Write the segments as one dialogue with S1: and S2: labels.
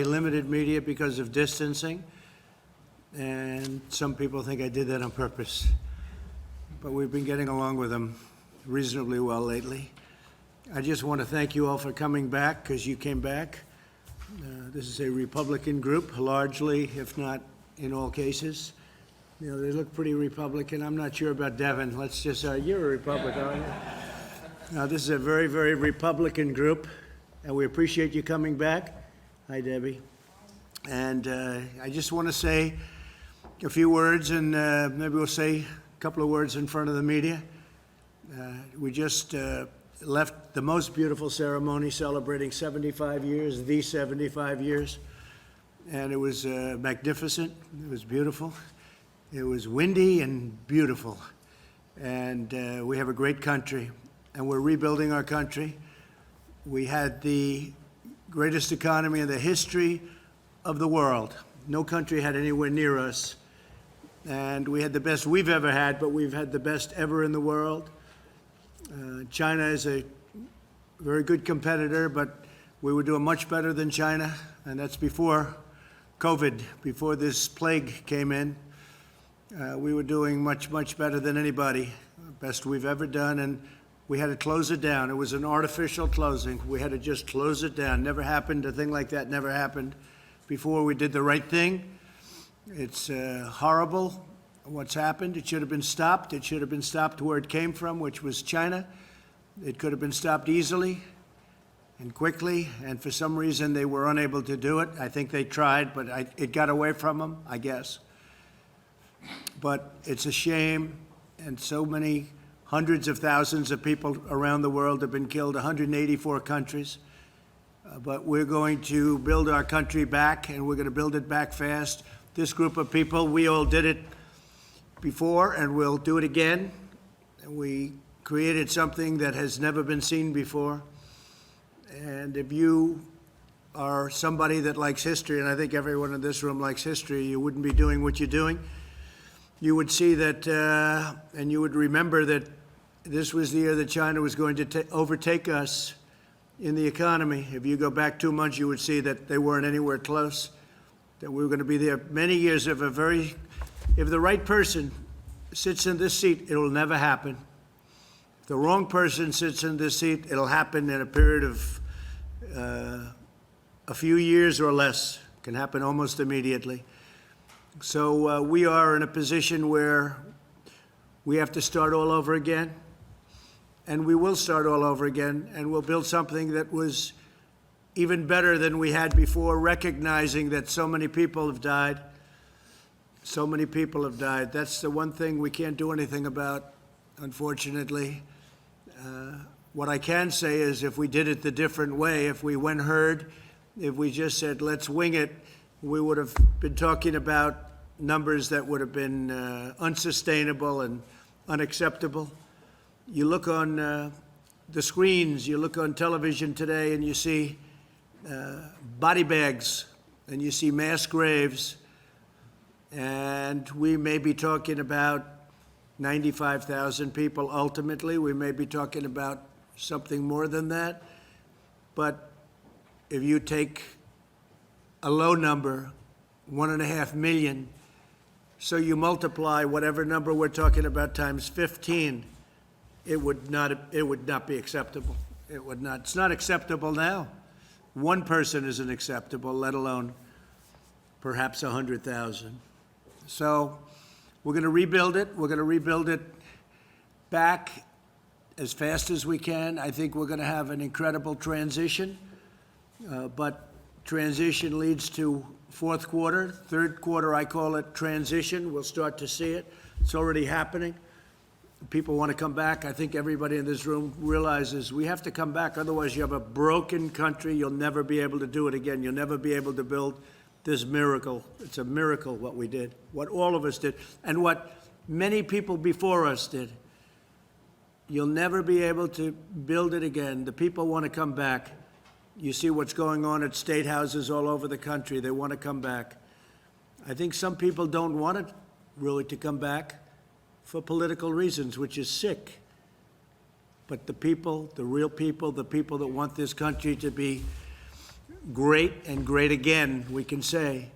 S1: limited media because of distancing, and some people think I did that on purpose. But we've been getting along with them reasonably well lately. I just want to thank you all for coming back, because you came back. This is a Republican group, largely, if not in all cases. You know, they look pretty Republican. I'm not sure about Devin. Let's just say, you're a Republican, aren't you? This is a very, very Republican group, and we appreciate you coming back. Hi, Debbie. And I just want to say a few words, and maybe we'll say a couple of words in front of the media. We just left the most beautiful ceremony celebrating 75 years, the 75 years. And it was magnificent. It was beautiful. It was windy and beautiful. And we have a great country, and we're rebuilding our country. We had the greatest economy in the history of the world. No country had anywhere near us. And we had the best we've ever had, but we've had the best ever in the world. China is a very good competitor, but we were doing much better than China, and that's before COVID, before this plague came in. We were doing much, much better than anybody, best we've ever done, and we had to close it down. It was an artificial closing. We had to just close it down. Never happened. A thing like that never happened before. We did the right thing. It's horrible what's happened. It should have been stopped. It should have been stopped where it came from, which was China. It could have been stopped easily and quickly, and for some reason they were unable to do it. I think they tried, but it got away from them, I guess. But it's a shame, and so many hundreds of thousands of people around the world have been killed, 184 countries. But we're going to build our country back, and we're going to build it back fast. This group of people, we all did it before, and we'll do it again. And we created something that has never been seen before. And if you are somebody that likes history, and I think everyone in this room likes history, you wouldn't be doing what you're doing. You would see that, and you would remember that this was the year that China was going to overtake us in the economy. If you go back 2 months, you would see that they weren't anywhere close, that we were going to be there many years of a very, if the right person sits in this seat, it'll never happen. If the wrong person sits in this seat, it'll happen in a period of a few years or less. It can happen almost immediately. So we are in a position where we have to start all over again, and we will start all over again, and we'll build something that was even better than we had before, recognizing that so many people have died. So many people have died. That's the one thing we can't do anything about, unfortunately. What I can say is if we did it the different way, if we went herd, if we just said, let's wing it, we would have been talking about numbers that would have been unsustainable and unacceptable. You look on the screens, you look on television today, and you see body bags, and you see mass graves, and we may be talking about 95,000 people ultimately. We may be talking about something more than that. But if you take a low number, 1.5 million, so you multiply whatever number we're talking about times 15, it would not be acceptable. It would not. It's not acceptable now. One person isn't acceptable, let alone perhaps 100,000. So we're going to rebuild it. We're going to rebuild it back as fast as we can. I think we're going to have an incredible transition, but transition leads to fourth quarter. Third quarter, I call it transition. We'll start to see it. It's already happening. People want to come back. I think everybody in this room realizes we have to come back. Otherwise, you have a broken country. You'll never be able to do it again. You'll never be able to build this miracle. It's a miracle what we did, what all of us did, and what many people before us did. You'll never be able to build it again. The people want to come back. You see what's going on at state houses all over the country. They want to come back. I think some people don't want it really to come back for political reasons, which is sick. But the people, the real people, the people that want this country to be great and great again, we can say.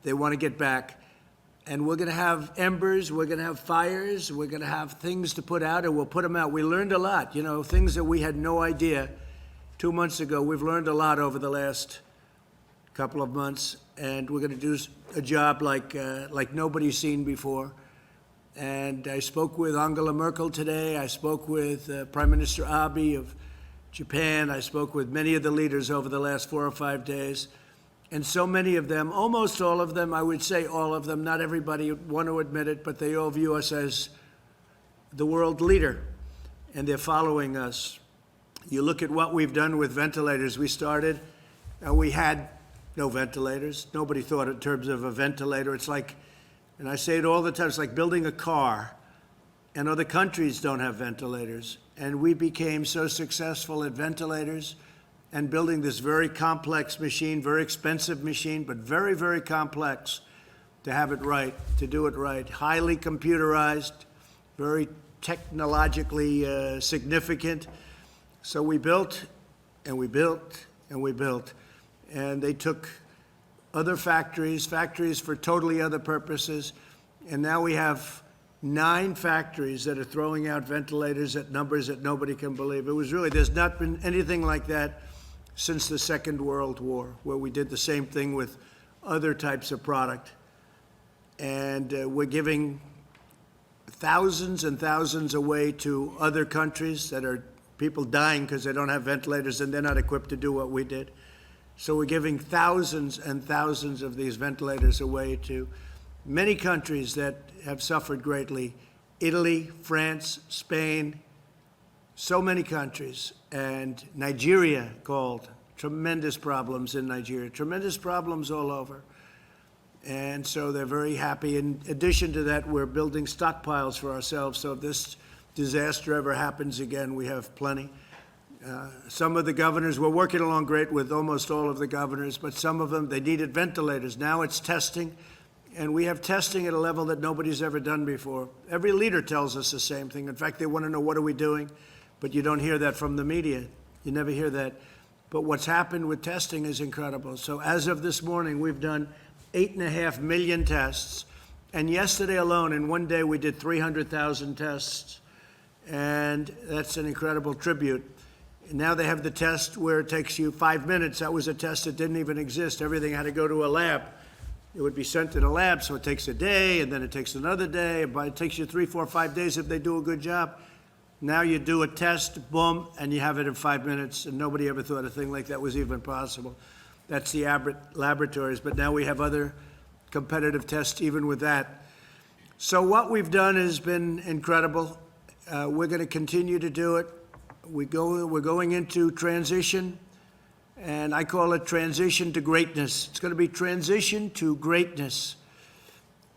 S1: They want to get back. And we're going to have embers, we're going to have fires, we're going to have things to put out, and we'll put them out. We learned a lot, things that we had no idea 2 months ago. We've learned a lot over the last couple of months, and we're going to do a job like nobody's seen before. And I spoke with Angela Merkel today. I spoke with Prime Minister Abe of Japan. I spoke with many of the leaders over the last 4 or 5 days. And so many of them, almost all of them, I would say all of them, not everybody want to admit it, but they all view us as the world leader, and they're following us. You look at what we've done with ventilators. We started, and we had no ventilators. Nobody thought in terms of a ventilator. It's like, and I say it all the time, it's like building a car, and other countries don't have ventilators. And we became so successful at ventilators and building this very complex machine, very expensive machine, but very, very complex to have it right, to do it right. Highly computerized, very technologically significant. So we built, and we built, and we built. And they took other factories for totally other purposes. And now we have 9 factories that are throwing out ventilators at numbers that nobody can believe. It was really, there's not been anything like that since the Second World War, where we did the same thing with other types of product. And we're giving thousands and thousands away to other countries that are people dying because they don't have ventilators and they're not equipped to do what we did. So we're giving thousands and thousands of these ventilators away to many countries that have suffered greatly. Italy, France, Spain, so many countries. And Nigeria called. Tremendous problems in Nigeria, tremendous problems all over. And so they're very happy. In addition to that, we're building stockpiles for ourselves. So if this disaster ever happens again, we have plenty. Some of the governors, we're working along great with almost all of the governors, but some of them, they needed ventilators. Now it's testing, and we have testing at a level that nobody's ever done before. Every leader tells us the same thing. In fact, they want to know, what are we doing? But you don't hear that from the media. You never hear that. But what's happened with testing is incredible. So as of this morning, we've done 8.5 million tests. And yesterday alone, in one day, we did 300,000 tests. And that's an incredible tribute. And now they have the test where it takes you 5 minutes. That was a test that didn't even exist. Everything had to go to a lab. It would be sent to the lab, so it takes a day, and then it takes another day. But it takes you 3, 4, 5 days if they do a good job. Now you do a test, boom, and you have it in 5 minutes, and nobody ever thought a thing like that was even possible. That's the Abbott laboratories, but now we have other competitive tests even with that. So what we've done has been incredible. We're going to continue to do it. We're going into transition, and I call it transition to greatness. It's going to be transition to greatness,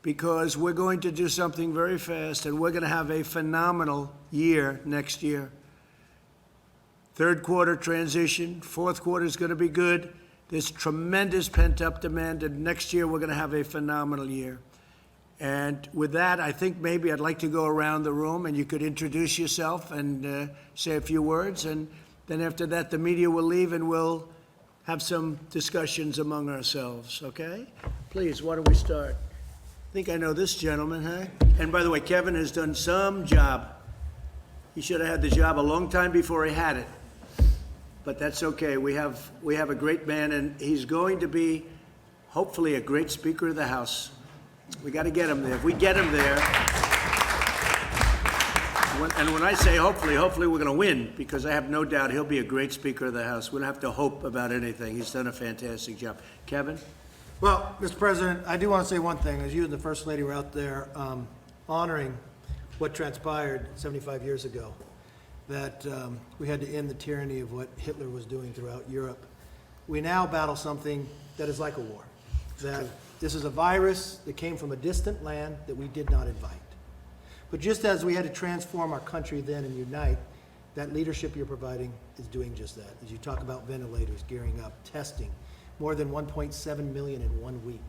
S1: because we're going to do something very fast, and we're going to have a phenomenal year next year. Third quarter transition, fourth quarter is going to be good. There's tremendous pent-up demand, and next year we're going to have a phenomenal year. And with that, I think maybe I'd like to go around the room, and you could introduce yourself and say a few words, and then after that, the media will leave, and we'll have some discussions among ourselves, okay? Please, why don't we start? I think I know this gentleman, huh? And by the way, Kevin has done some job. He should have had the job a long time before he had it. But that's okay. We have a great man, and he's going to be, hopefully, a great Speaker of the House. We got to get him there. If we get him there, and when I say hopefully we're going to win, because I have no doubt he'll be a great Speaker of the House. We don't have to hope about anything. He's done a fantastic job. Kevin?
S2: Well, Mr. President, I do want to say one thing. As you and the First Lady were out there honoring what transpired 75 years ago, that we had to end the tyranny of what Hitler was doing throughout Europe. We now battle something that is like a war. That this is a virus that came from a distant land that we did not invite. But just as we had to transform our country then and unite, that leadership you're providing is doing just that. As you talk about ventilators, gearing up, testing, more than 1.7 million in 1 week.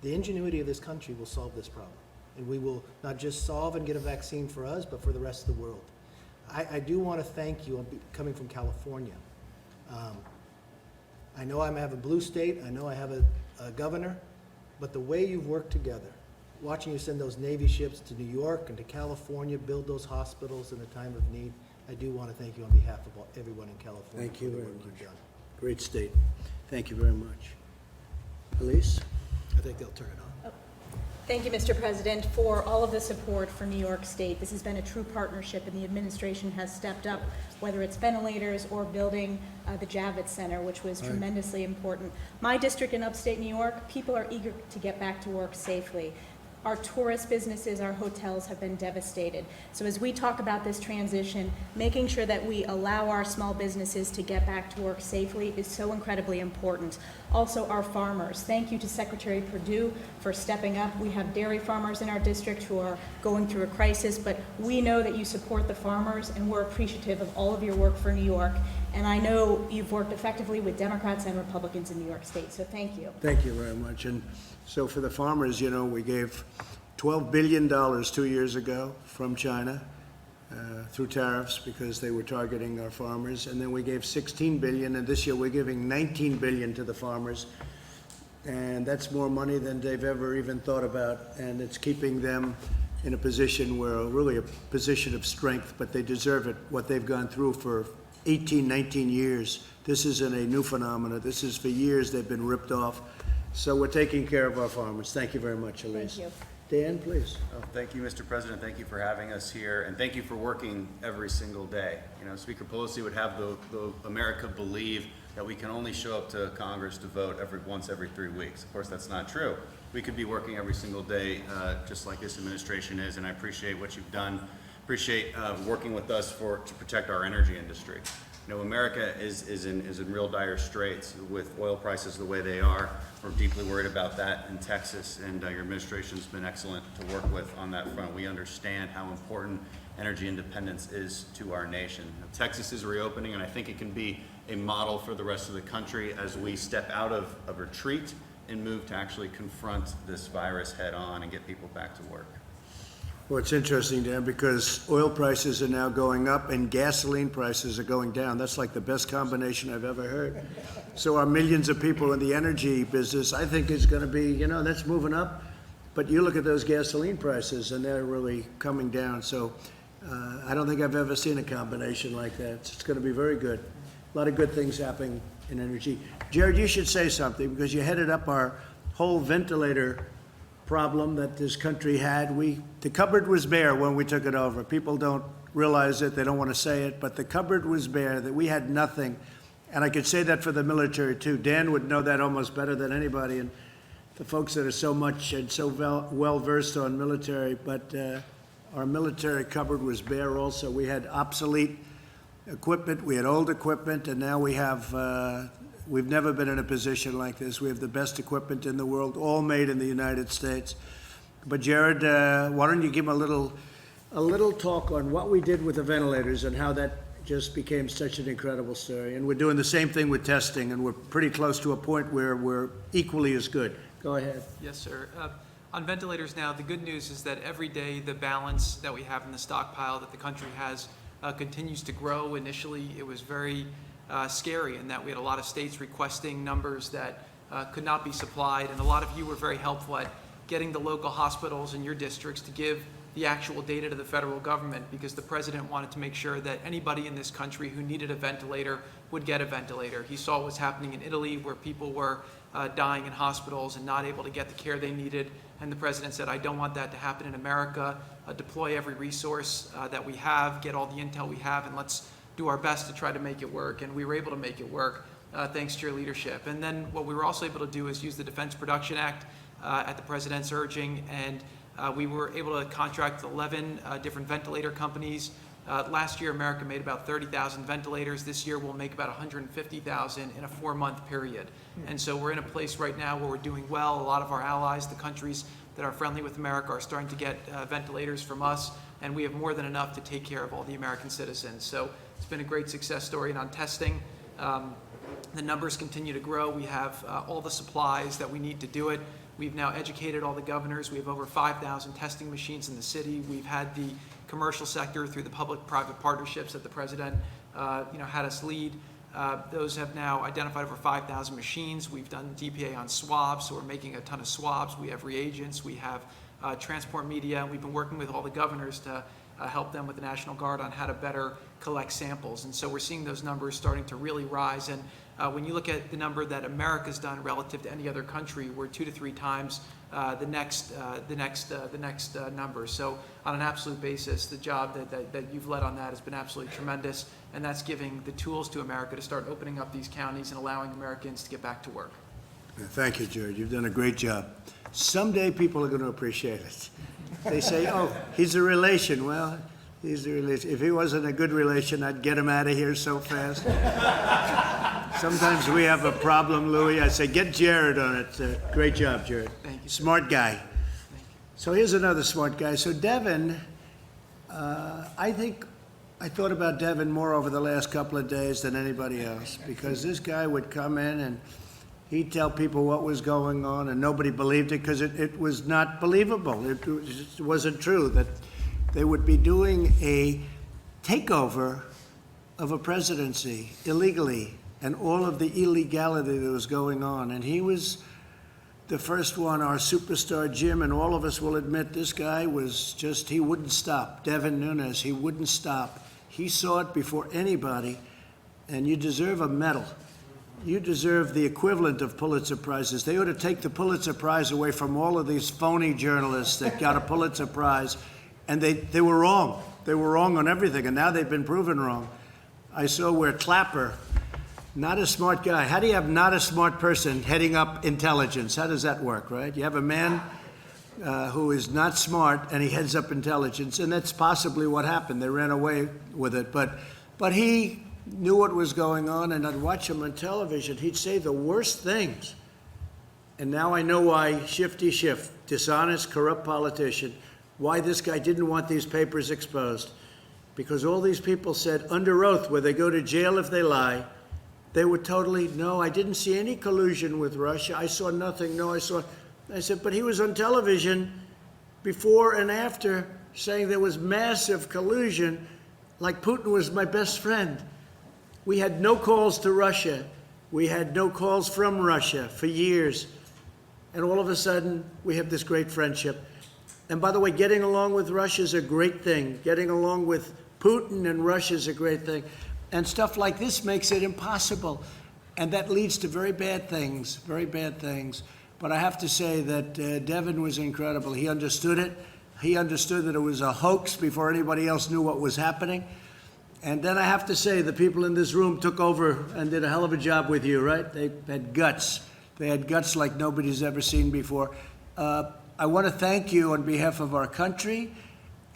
S2: The ingenuity of this country will solve this problem. And we will not just solve and get a vaccine for us, but for the rest of the world. I do want to thank you, coming from California. I know I have a blue state, I know I have a governor, but the way you've worked together, watching you send those Navy ships to New York and to California, build those hospitals in a time of need, I do want to thank you on behalf of everyone in California.
S1: Thank you
S2: for the
S1: very
S2: work you've
S1: much.
S2: done.
S1: Great state. Thank you very much. Elise?
S2: I think they'll turn it on.
S3: Thank you, Mr. President, for all of the support for New York State. This has been a true partnership, and the administration has stepped up, whether it's ventilators or building the Javits Center, which was tremendously important. My district in upstate New York, people are eager to get back to work safely. Our tourist businesses, our hotels have been devastated. So as we talk about this transition, making sure that we allow our small businesses to get back to work safely is so incredibly important. Also, our farmers. Thank you to Secretary Perdue for stepping up. We have dairy farmers in our district who are going through a crisis, but we know that you support the farmers, and we're appreciative of all of your work for New York. And I know you've worked effectively with Democrats and Republicans in New York State, so thank you.
S1: Thank you very much. And so for the farmers, you know, we gave $12 billion 2 years ago from China through tariffs because they were targeting our farmers. And then we gave $16 billion, and this year we're giving $19 billion to the farmers. And that's more money than they've ever even thought about. And it's keeping them in a position where, really a position of strength, but they deserve it, what they've gone through for 18, 19 years. This isn't a new phenomenon. This is for years they've been ripped off. So we're taking care of our farmers. Thank you very much, Elise.
S3: Thank you.
S1: Dan, please.
S4: Oh, thank you, Mr. President. Thank you for having us here, and thank you for working every single day. You know, Speaker Pelosi would have the America believe that we can only show up to Congress to vote once every 3 weeks. Of course, that's not true. We could be working every single day, just like this administration is, and I appreciate what you've done. Appreciate working with us to protect our energy industry. You know, America is in real dire straits with oil prices the way they are. We're deeply worried about that in Texas, and your administration's been excellent to work with on that front. We understand how important energy independence is to our nation. Now, Texas is reopening, and I think it can be a model for the rest of the country as we step out of retreat and move to actually confront this virus head on and get people back to work.
S1: Well, it's interesting, Dan, because oil prices are now going up and gasoline prices are going down. That's like the best combination I've ever heard. So our millions of people in the energy business, I think, is going to be, you know, that's moving up. But you look at those gasoline prices and they're really coming down. So I don't think I've ever seen a combination like that. It's going to be very good. A lot of good things happening in energy. Jared, you should say something because you headed up our whole ventilator problem that this country had. The cupboard was bare when we took it over. People don't realize it, they don't want to say it, but the cupboard was bare, that we had nothing. And I could say that for the military too. Dan would know that almost better than anybody, and the folks that are so much and so well versed on military, but our military cupboard was bare also. We had obsolete equipment, we had old equipment, and now we have we've never been in a position like this. We have the best equipment in the world, all made in the United States. But Jared, why don't you give a little talk on what we did with the ventilators and how that just became such an incredible story. And we're doing the same thing with testing, and we're pretty close to a point where we're equally as good. Go ahead.
S5: Yes, sir. On ventilators now, the good news is that every day the balance that we have in the stockpile that the country has continues to grow. Initially, it was very scary in that we had a lot of states requesting numbers that could not be supplied, and a lot of you were very helpful at getting the local hospitals in your districts to give the actual data to the federal government, because the president wanted to make sure that anybody in this country who needed a ventilator would get a ventilator. He saw what was happening in Italy, where people were dying in hospitals and not able to get the care they needed, and the president said, I don't want that to happen in America. Deploy every resource that we have, get all the intel we have, and let's do our best to try to make it work. And we were able to make it work thanks to your leadership. And then what we were also able to do is use the Defense Production Act at the president's urging, and we were able to contract 11 different ventilator companies. Last year, America made about 30,000 ventilators. This year, we'll make about 150,000 in a 4-month period. And so we're in a place right now where we're doing well. A lot of our allies, the countries that are friendly with America, are starting to get ventilators from us, and we have more than enough to take care of all the American citizens. So it's been a great success story. And on testing, the numbers continue to grow. We have all the supplies that we need to do it. We've now educated all the governors. We have over 5,000 testing machines in the city. We've had the commercial sector through the public-private partnerships that the president had us lead. Those have now identified over 5,000 machines. We've done DPA on swabs, so we're making a ton of swabs. We have reagents. We have transport media. We've been working with all the governors to help them with the National Guard on how to better collect samples. And so we're seeing those numbers starting to really rise. And when you look at the number that America's done relative to any other country, we're 2 to 3 times the next number. So on an absolute basis, the job that you've led on that has been absolutely tremendous, and that's giving the tools to America to start opening up these counties and allowing Americans to get back to work.
S1: Thank you, Jared. You've done a great job. Someday people are going to appreciate it. They say, oh, he's a relation. Well, he's a relation. If he wasn't a good relation, I'd get him out of here so fast. Sometimes we have a problem, Louis. I say, get Jared on it. Great job, Jared.
S5: Thank you.
S1: Smart guy. So here's another smart guy. So Devin, I think I thought about Devin more over the last couple of days than anybody else, because this guy would come in and he'd tell people what was going on, and nobody believed it because it was not believable. It wasn't true that they would be doing a takeover of a presidency illegally and all of the illegality that was going on. And he was the first one, our superstar Jim, and all of us will admit this guy was just, he wouldn't stop. Devin Nunes, he wouldn't stop. He saw it before anybody, and you deserve a medal. You deserve the equivalent of Pulitzer Prizes. They ought to take the Pulitzer Prize away from all of these phony journalists that got a Pulitzer Prize, and they were wrong. They were wrong on everything, and now they've been proven wrong. I saw where Clapper, not a smart guy. How do you have not a smart person heading up intelligence? How does that work, right? You have a man who is not smart, and he heads up intelligence, and that's possibly what happened. They ran away with it, but he knew what was going on, and I'd watch him on television. He'd say the worst things. And now I know why Shifty Schiff, dishonest, corrupt politician, why this guy didn't want these papers exposed. Because all these people said under oath, where they go to jail if they lie, they were totally, no, I didn't see any collusion with Russia. I saw nothing. No, I said, but he was on television before and after saying there was massive collusion, like Putin was my best friend. We had no calls to Russia. We had no calls from Russia for years. And all of a sudden, we have this great friendship. And by the way, getting along with Russia is a great thing. Getting along with Putin and Russia is a great thing. And stuff like this makes it impossible. And that leads to very bad things, very bad things. But I have to say that Devin was incredible. He understood it. He understood that it was a hoax before anybody else knew what was happening. And then I have to say, the people in this room took over and did a hell of a job with you, right? They had guts. They had guts like nobody's ever seen before. I want to thank you on behalf of our country,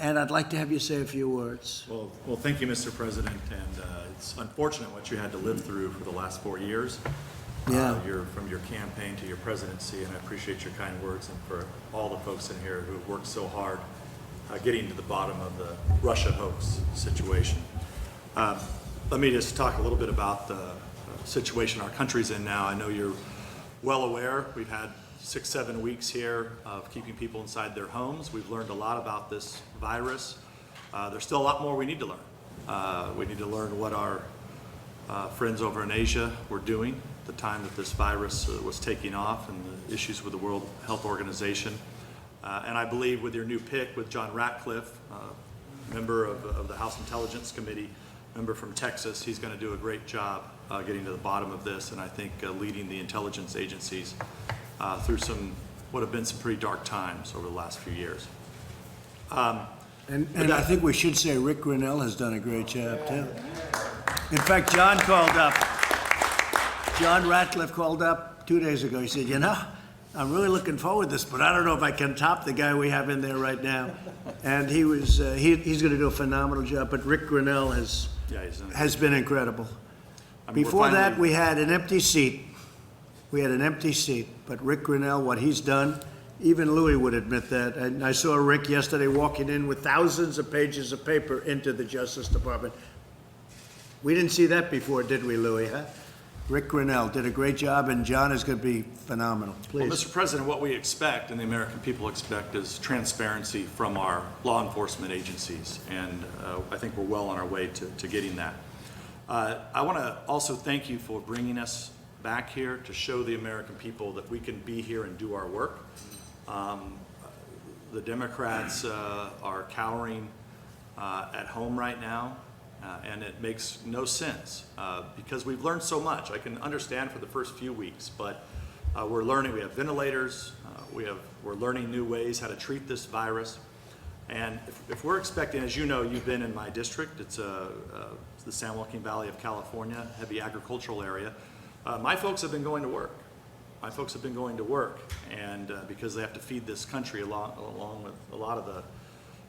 S1: and I'd like to have you say a few words.
S6: Well, thank you, Mr. President, and it's unfortunate what you had to live through for the last 4 years.
S1: Yeah.
S6: From your campaign to your presidency, and I appreciate your kind words, and for all the folks in here who have worked so hard getting to the bottom of the Russia hoax situation. Let me just talk a little bit about the situation our country's in now. I know you're well aware. We've had 6-7 weeks here of keeping people inside their homes. We've learned a lot about this virus. There's still a lot more we need to learn. We need to learn what our friends over in Asia were doing at the time that this virus was taking off, and the issues with the World Health Organization. And I believe with your new pick, with John Ratcliffe, member of the House Intelligence Committee, member from Texas, he's going to do a great job getting to the bottom of this, and I think leading the intelligence agencies through what have been some pretty dark times over the last few years.
S1: And I think we should say Rick Grinnell has done a great job, too. In fact, John Ratcliffe called up 2 days ago. He said, you know, I'm really looking forward to this, but I don't know if I can top the guy we have in there right now. And he's going to do a phenomenal job, but Rick Grinnell has been incredible. I mean, before that, we had an empty seat. But Rick Grinnell, what he's done, even Louis would admit that. And I saw Rick yesterday walking in with thousands of pages of paper into the Justice Department. We didn't see that before, did we, Louis, huh? Rick Grinnell did a great job, and John is going to be phenomenal. Please.
S6: Well, Mr. President, what we expect, and the American people expect, is transparency from our law enforcement agencies, and I think we're well on our way to getting that. I want to also thank you for bringing us back here to show the American people that we can be here and do our work. The Democrats are cowering at home right now, and it makes no sense because we've learned so much. I can understand for the first few weeks, but we're learning. We have ventilators. We're learning new ways how to treat this virus. And if we're expecting, as you know, you've been in my district. It's the San Joaquin Valley of California, heavy agricultural area. My folks have been going to work. My folks have been going to work, and because they have to feed this country along with a lot of the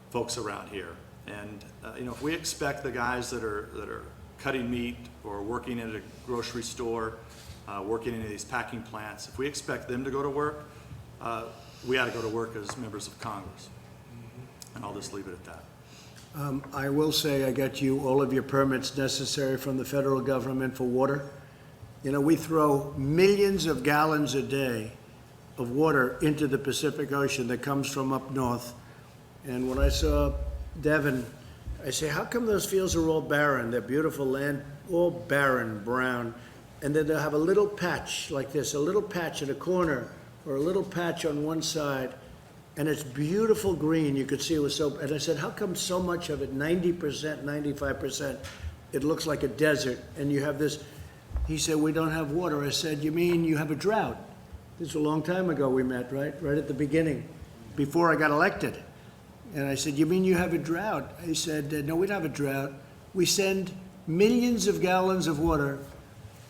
S6: folks around here. And you know, if we expect the guys that are cutting meat or working at a grocery store, working in these packing plants, if we expect them to go to work, we ought to go to work as members of Congress. And I'll just leave it at that.
S1: I will say I got you all of your permits necessary from the federal government for water. You know, we throw millions of gallons a day of water into the Pacific Ocean that comes from up north. And when I saw Devon, I say, how come those fields are all barren? They're beautiful land, all barren, brown. And then they'll have a little patch like this, a little patch in a corner, or a little patch on one side, and it's beautiful green. You could see it was so, and I said, how come so much of it, 90%, 95%, it looks like a desert, and you have this. He said, we don't have water. I said, you mean you have a drought? This is a long time ago we met, right? Right at the beginning, before I got elected. And I said, you mean you have a drought? He said, no, we don't have a drought. We send millions of gallons of water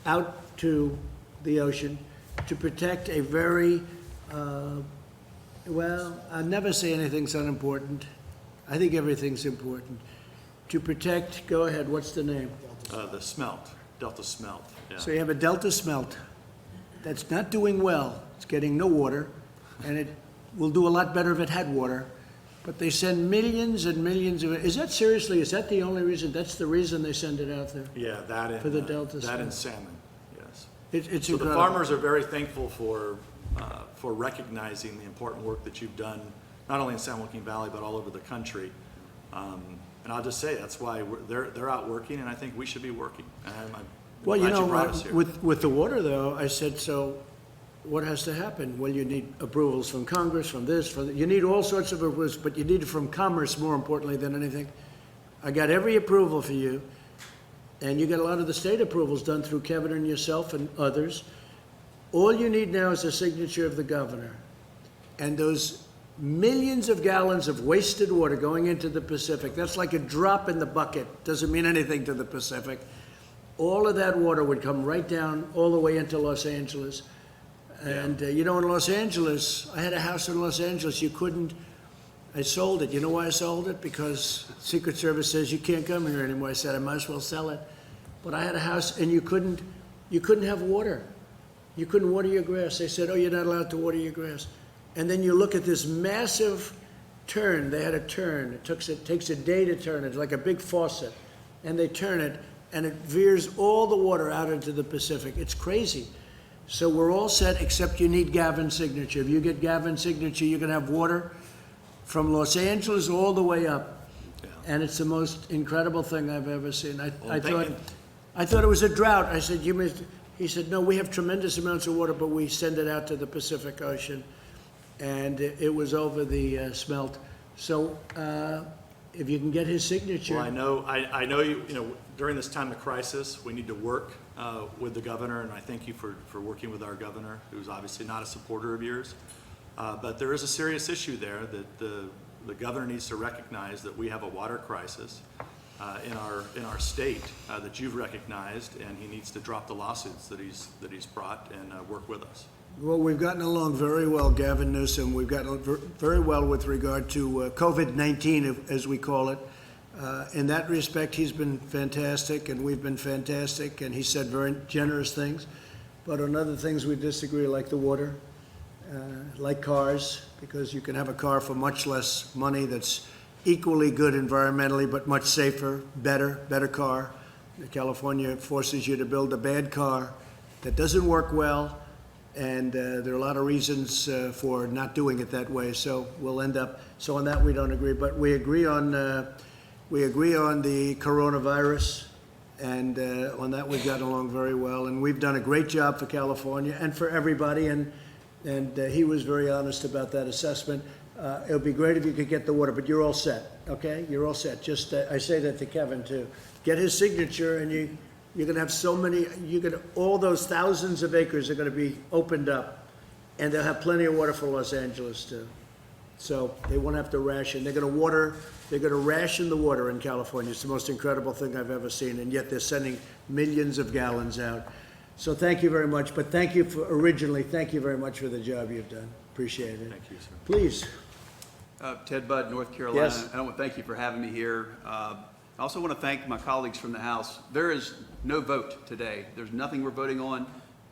S1: out to the ocean to protect a very, well, I'll never say anything's unimportant. I think everything's important. To protect, go ahead, what's the name?
S6: The smelt, Delta smelt. Yeah.
S1: So you have a Delta smelt that's not doing well. It's getting no water, and it will do a lot better if it had water. But they send millions and millions of it. Is that seriously, is that the only reason? That's the reason they send it out there?
S6: Yeah, that and
S1: For the Delta
S6: that
S1: smelt.
S6: and salmon. Yes.
S1: It's
S6: So the
S1: incredible.
S6: farmers are very thankful for recognizing the important work that you've done, not only in San Joaquin Valley but all over the country. And I'll just say that's why they're out working, and I think we should be working. And I'm
S1: Well, you
S6: glad
S1: know,
S6: you brought us here.
S1: with the water, though, I said, so what has to happen? Well, you need approvals from Congress, from this, from that. You need all sorts of approvals, but you need it from Commerce more importantly than anything. I got every approval for you, and you got a lot of the state approvals done through Kevin and yourself and others. All you need now is the signature of the governor. And those millions of gallons of wasted water going into the Pacific, that's like a drop in the bucket. Doesn't mean anything to the Pacific. All of that water would come right down all the way into Los Angeles. And, you know, in Los Angeles, I had a house in Los Angeles. You couldn't, I sold it. You know why I sold it? Because Secret Service says you can't come here anymore. I said, I might as well sell it. But I had a house, and you couldn't have water. You couldn't water your grass. They said, oh, you're not allowed to water your grass. And then you look at this massive turn. They had a turn. It takes a day to turn it. It's like a big faucet. And they turn it, and it veers all the water out into the Pacific. It's crazy. So we're all set, except you need Gavin's signature. If you get Gavin's signature, you can have water from Los Angeles all the way up.
S6: Yeah.
S1: And it's the most incredible thing I've ever seen. I
S6: thank you.
S1: thought it was a drought. I said, he said, no, we have tremendous amounts of water, but we send it out to the Pacific Ocean. And it was over the smelt. So if you can get his signature.
S6: Well, I know you know, during this time of crisis, we need to work with the governor, and I thank you for working with our governor, who's obviously not a supporter of yours. But there is a serious issue there that the governor needs to recognize that we have a water crisis in our state that you've recognized, and he needs to drop the lawsuits that he's brought and work with us.
S1: Well, we've gotten along very well, Gavin Newsom. We've gotten very well with regard to COVID-19, as we call it. In that respect, he's been fantastic, and we've been fantastic, and he said very generous things. But on other things, we disagree, like the water, like cars, because you can have a car for much less money that's equally good environmentally, but much safer, better car. California forces you to build a bad car that doesn't work well, and there are a lot of reasons for not doing it that way. So we'll end up. So on that we don't agree, but we agree on the coronavirus, And on that, we've gotten along very well, and we've done a great job for California and for everybody, and he was very honest about that assessment. It would be great if you could get the water, but you're all set, okay? You're all set. Just, I say that to Kevin, too. Get his signature, and you're going to have so many, all those thousands of acres are going to be opened up, and they'll have plenty of water for Los Angeles, too. So they won't have to ration. They're going to ration the water in California. It's the most incredible thing I've ever seen, and yet they're sending millions of gallons out. So thank you very much, but thank you thank you very much for the job you've done. Appreciate it.
S6: Thank you, sir.
S1: Please.
S7: Ted Budd, North Carolina.
S1: Yes.
S7: I want to thank you for having me here. I also want to thank my colleagues from the House. There is no vote today. There's nothing we're voting on.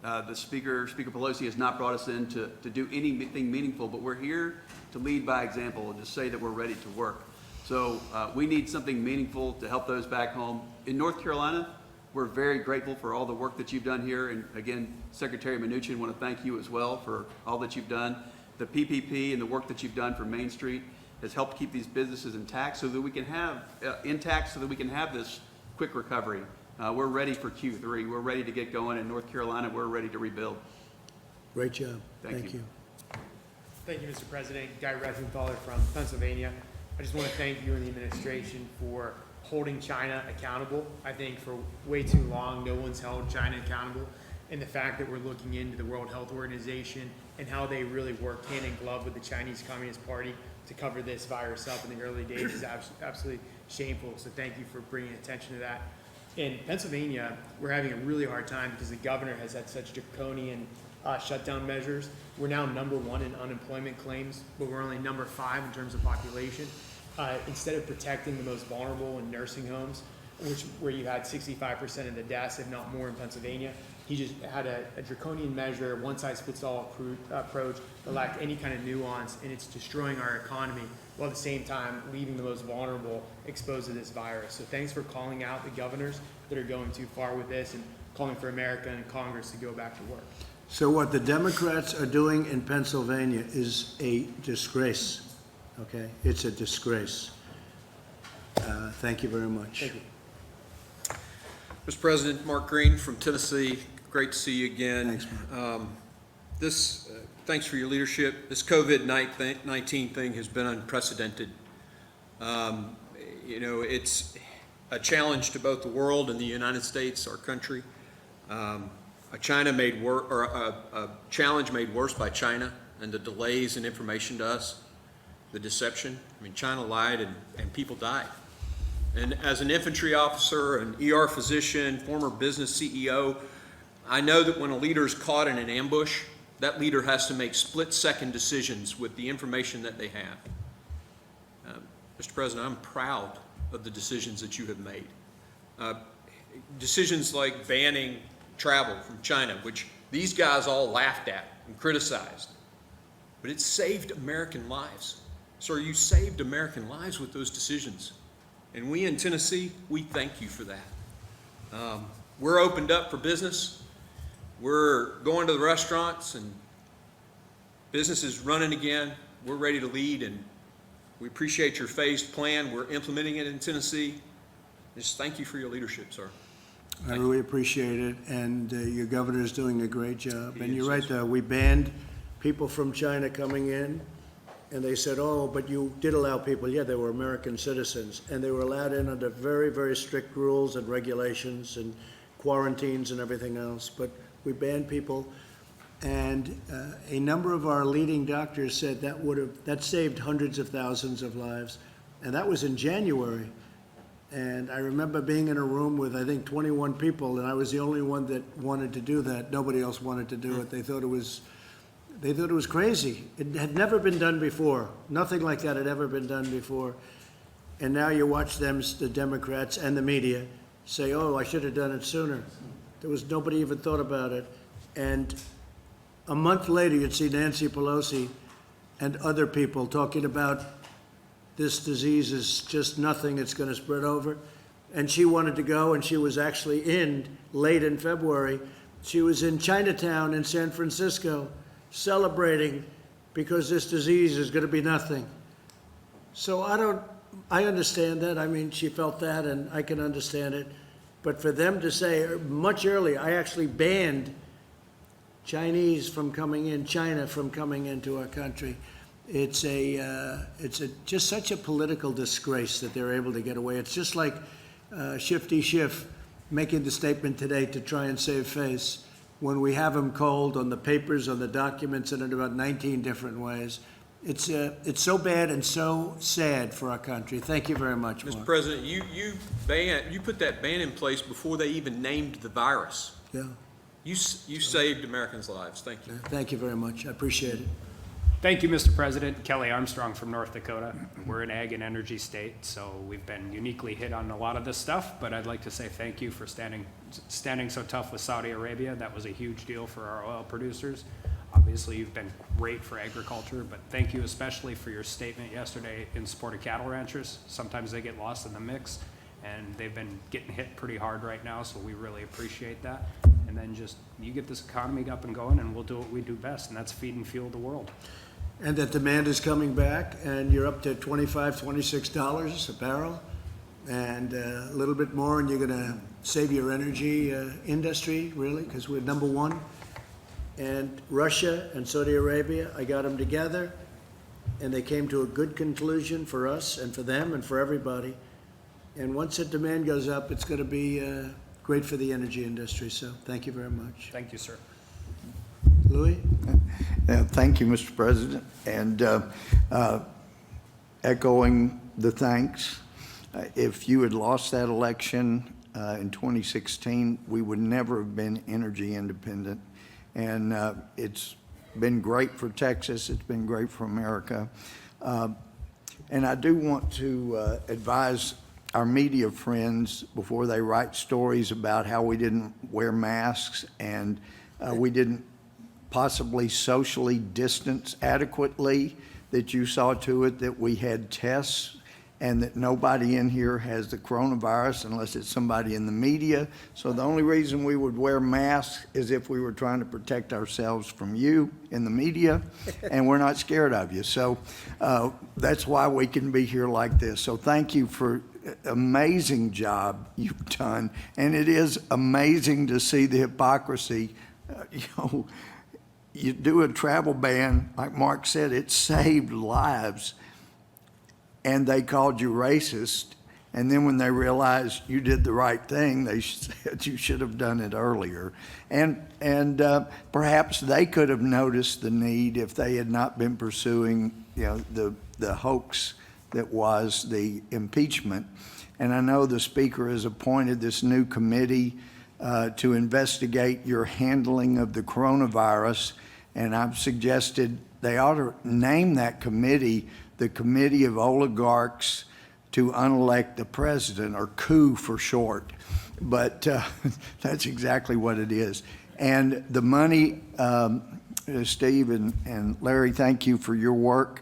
S7: The Speaker Pelosi, has not brought us in to do anything meaningful, but we're here to lead by example and to say that we're ready to work. So we need something meaningful to help those back home. In North Carolina, we're very grateful for all the work that you've done here. And again, Secretary Mnuchin, I want to thank you as well for all that you've done. The PPP and the work that you've done for Main Street has helped keep these businesses intact so that we can have this quick recovery. We're ready for Q3. We're ready to get going. In North Carolina, we're ready to rebuild.
S1: Great job.
S7: Thank you.
S8: Thank you, Mr. President. Guy Rethenthaler from Pennsylvania. I just want to thank you and the administration for holding China accountable. I think for way too long, no one's held China accountable. And the fact that we're looking into the World Health Organization and how they really work hand in glove with the Chinese Communist Party to cover this virus up in the early days is absolutely shameful. So thank you for bringing attention to that. In Pennsylvania, we're having a really hard time because the governor has had such draconian shutdown measures. We're now #1 in unemployment claims, but we're only #5 in terms of population. Instead of protecting the most vulnerable in nursing homes, where you had 65% of the deaths, if not more, in Pennsylvania, he just had a draconian measure, one-size-fits-all approach that lacked any kind of nuance, and it's destroying our economy while at the same time leaving the most vulnerable exposed to this virus. So thanks for calling out the governors that are going too far with this and calling for America and Congress to go back to work.
S1: So what the Democrats are doing in Pennsylvania is a disgrace, okay? It's a disgrace. Thank you very much.
S8: Thank you.
S9: Mr. President, Mark Green from Tennessee. Great to see you again.
S1: Thanks, Mark.
S9: Thanks for your leadership. This COVID-19 thing has been unprecedented. It's a challenge to both the world and the United States, our country. A challenge made worse by China and the delays in information to us, the deception. I mean, China lied and people died. And as an infantry officer, an ER physician, former business CEO, I know that when a leader is caught in an ambush, that leader has to make split-second decisions with the information that they have. Mr. President, I'm proud of the decisions that you have made. Decisions like banning travel from China, which these guys all laughed at and criticized. But it saved American lives. Sir, you saved American lives with those decisions. And we in Tennessee, we thank you for that. We're opened up for business. We're going to the restaurants and business is running again. We're ready to lead, and we appreciate your phased plan. We're implementing it in Tennessee. Just thank you for your leadership, sir.
S1: I really appreciate it, and your governor is doing a great job. And you're right, we banned people from China coming in, and they said, oh, but you did allow people. Yeah, they were American citizens, and they were allowed in under very, very strict rules and regulations and quarantines and everything else. But we banned people, and a number of our leading doctors said that saved hundreds of thousands of lives, and that was in January. And I remember being in a room with, I think, 21 people, and I was the only one that wanted to do that. Nobody else wanted to do it. They thought it was crazy. It had never been done before. Nothing like that had ever been done before. And now you watch them, the Democrats and the media, say, oh, I should have done it sooner. Nobody even thought about it. And a month later, you'd see Nancy Pelosi and other people talking about this disease is just nothing, it's going to spread over. And she wanted to go, and she was actually late in February. She was in Chinatown in San Francisco celebrating because this disease is going to be nothing. So I understand that. I mean, she felt that, and I can understand it. But for them to say much earlier, I actually banned Chinese from coming in, China from coming into our country. It's just such a political disgrace that they're able to get away. It's just like Shifty Schiff making the statement today to try and save face when we have him called on the papers, on the documents, and in about 19 different ways. It's so bad and so sad for our country. Thank you very much,
S9: Mr.
S1: Mark.
S9: President, you put that ban in place before they even named the virus.
S1: Yeah,
S9: You saved Americans' lives. Thank you.
S1: thank you very much. I appreciate it.
S10: Thank you, Mr. President. Kelly Armstrong from North Dakota. We're an ag and energy state, so we've been uniquely hit on a lot of this stuff, but I'd like to say thank you for standing so tough with Saudi Arabia. That was a huge deal for our oil producers. Obviously, you've been great for agriculture, but thank you especially for your statement yesterday in support of cattle ranchers. Sometimes they get lost in the mix, and they've been getting hit pretty hard right now, so we really appreciate that. And then just, you get this economy up and going, and we'll do what we do best, and that's feed and fuel the world.
S1: And that demand is coming back, and you're up to $25, $26 a barrel, and a little bit more, and you're going to save your energy industry, really, because we're number one. And Russia and Saudi Arabia, I got them together, and they came to a good conclusion for us and for them and for everybody. And once that demand goes up, it's going to be great for the energy industry. So thank you very much.
S10: Thank you, sir.
S1: Louis?
S11: Thank you, Mr. President. And echoing the thanks, if you had lost that election in 2016, we would never have been energy independent. And it's been great for Texas. It's been great for America. And I do want to advise our media friends before they write stories about how we didn't wear masks and we didn't possibly socially distance adequately, that you saw to it that we had tests and that nobody in here has the coronavirus unless it's somebody in the media. So the only reason we would wear masks is if we were trying to protect ourselves from you in the media, and we're not scared of you. So that's why we can be here like this. So thank you for amazing job you've done. And it is amazing to see the hypocrisy. You do a travel ban, like Mark said, it saved lives. And they called you racist, and then when they realized you did the right thing, they said you should have done it earlier. And perhaps they could have noticed the need if they had not been pursuing, the hoax that was the impeachment. And I know the Speaker has appointed this new committee to investigate your handling of the coronavirus, and I've suggested they ought to name that committee the Committee of Oligarchs to Unelect the President, or coup for short. But that's exactly what it is. And the money, Steve and Larry, thank you for your work.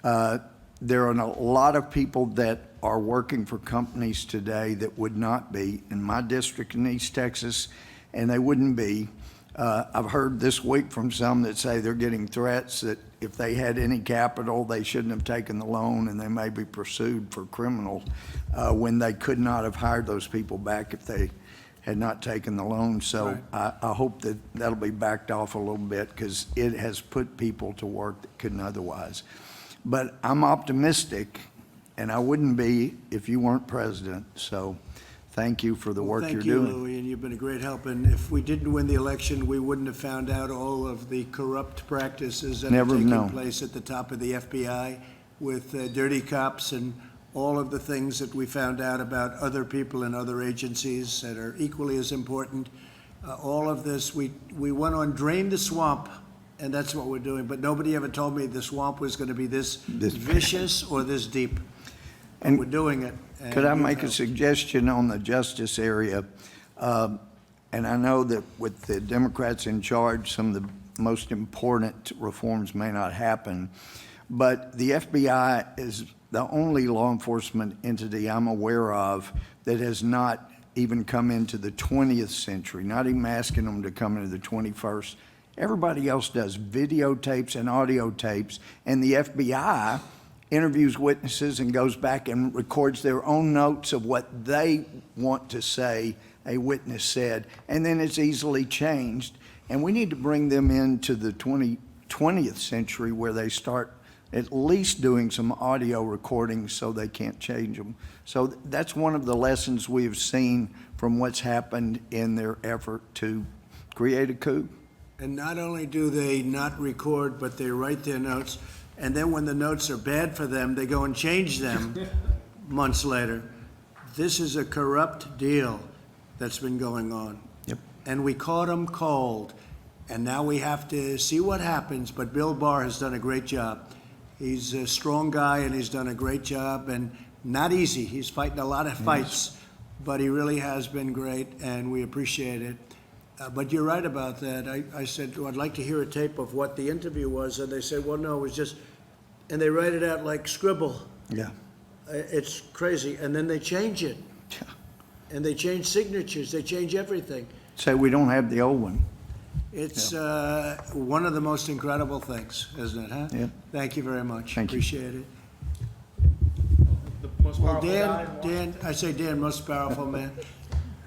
S11: There are a lot of people that are working for companies today that would not be in my district in East Texas, and they wouldn't be. I've heard this week from some that say they're getting threats that if they had any capital, they shouldn't have taken the loan, and they may be pursued for criminal when they could not have hired those people back if they had not taken the loan. So right. I hope that that'll be backed off a little bit, because it has put people to work that couldn't otherwise. But I'm optimistic, and I wouldn't be if you weren't president. So thank you for the work you're doing.
S1: Thank you, Louis, and you've been a great help. And if we didn't win the election, we wouldn't have found out all of the corrupt practices that are taking place at the top of the FBI with dirty cops and all of the things that we found out about other people in other agencies that are equally as important. All of this, we went on Drain the Swamp, and that's what we're doing. But nobody ever told me the swamp was going to be this vicious or this deep. And we're doing it.
S11: Could I make a suggestion on the justice area? And I know that with the Democrats in charge, some of the most important reforms may not happen, but the FBI is the only law enforcement entity I'm aware of that has not even come into the 20th century, not even asking them to come into the 21st. Everybody else does videotapes and audio tapes, and the FBI interviews witnesses and goes back and records their own notes of what they want to say a witness said, and then it's easily changed. And we need to bring them into the 20th century where they start at least doing some audio recordings so they can't change them. So that's one of the lessons we have seen from what's happened in their effort to create a coup.
S1: And not only do they not record, but they write their notes, and then when the notes are bad for them, they go and change them months later. This is a corrupt deal that's been going on.
S11: Yep.
S1: And we caught them cold, and now we have to see what happens, but Bill Barr has done a great job. He's a strong guy, and he's done a great job, and not easy. He's fighting a lot of fights, but he really has been great, and we appreciate it. But you're right about that. I said, I'd like to hear a tape of what the interview was, and they said, well, no, it was just, and they write it out like scribble.
S11: Yeah.
S1: It's crazy, and then they change it. And they change signatures, they change everything.
S11: Say we don't have the old one.
S1: It's one of the most incredible things, isn't it, huh?
S11: Yeah.
S1: Thank you very much.
S11: Thank you.
S1: Appreciate it.
S8: The most
S1: Well,
S8: powerful guy.
S1: Dan, most powerful man.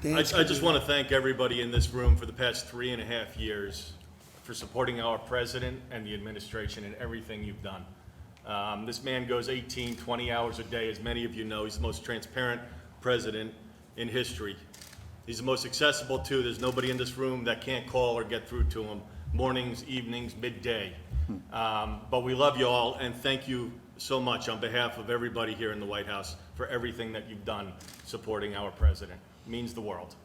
S12: I just want to thank everybody in this room for the past 3.5 years for supporting our president and the administration and everything you've done. This man goes 18, 20 hours a day. As many of you know, he's the most transparent president in history. He's the most accessible too. There's nobody in this room that can't call or get through to him, mornings, evenings, midday. But we love you all, and thank you so much on behalf of everybody here in the White House for everything that you've done supporting our president. It means the world.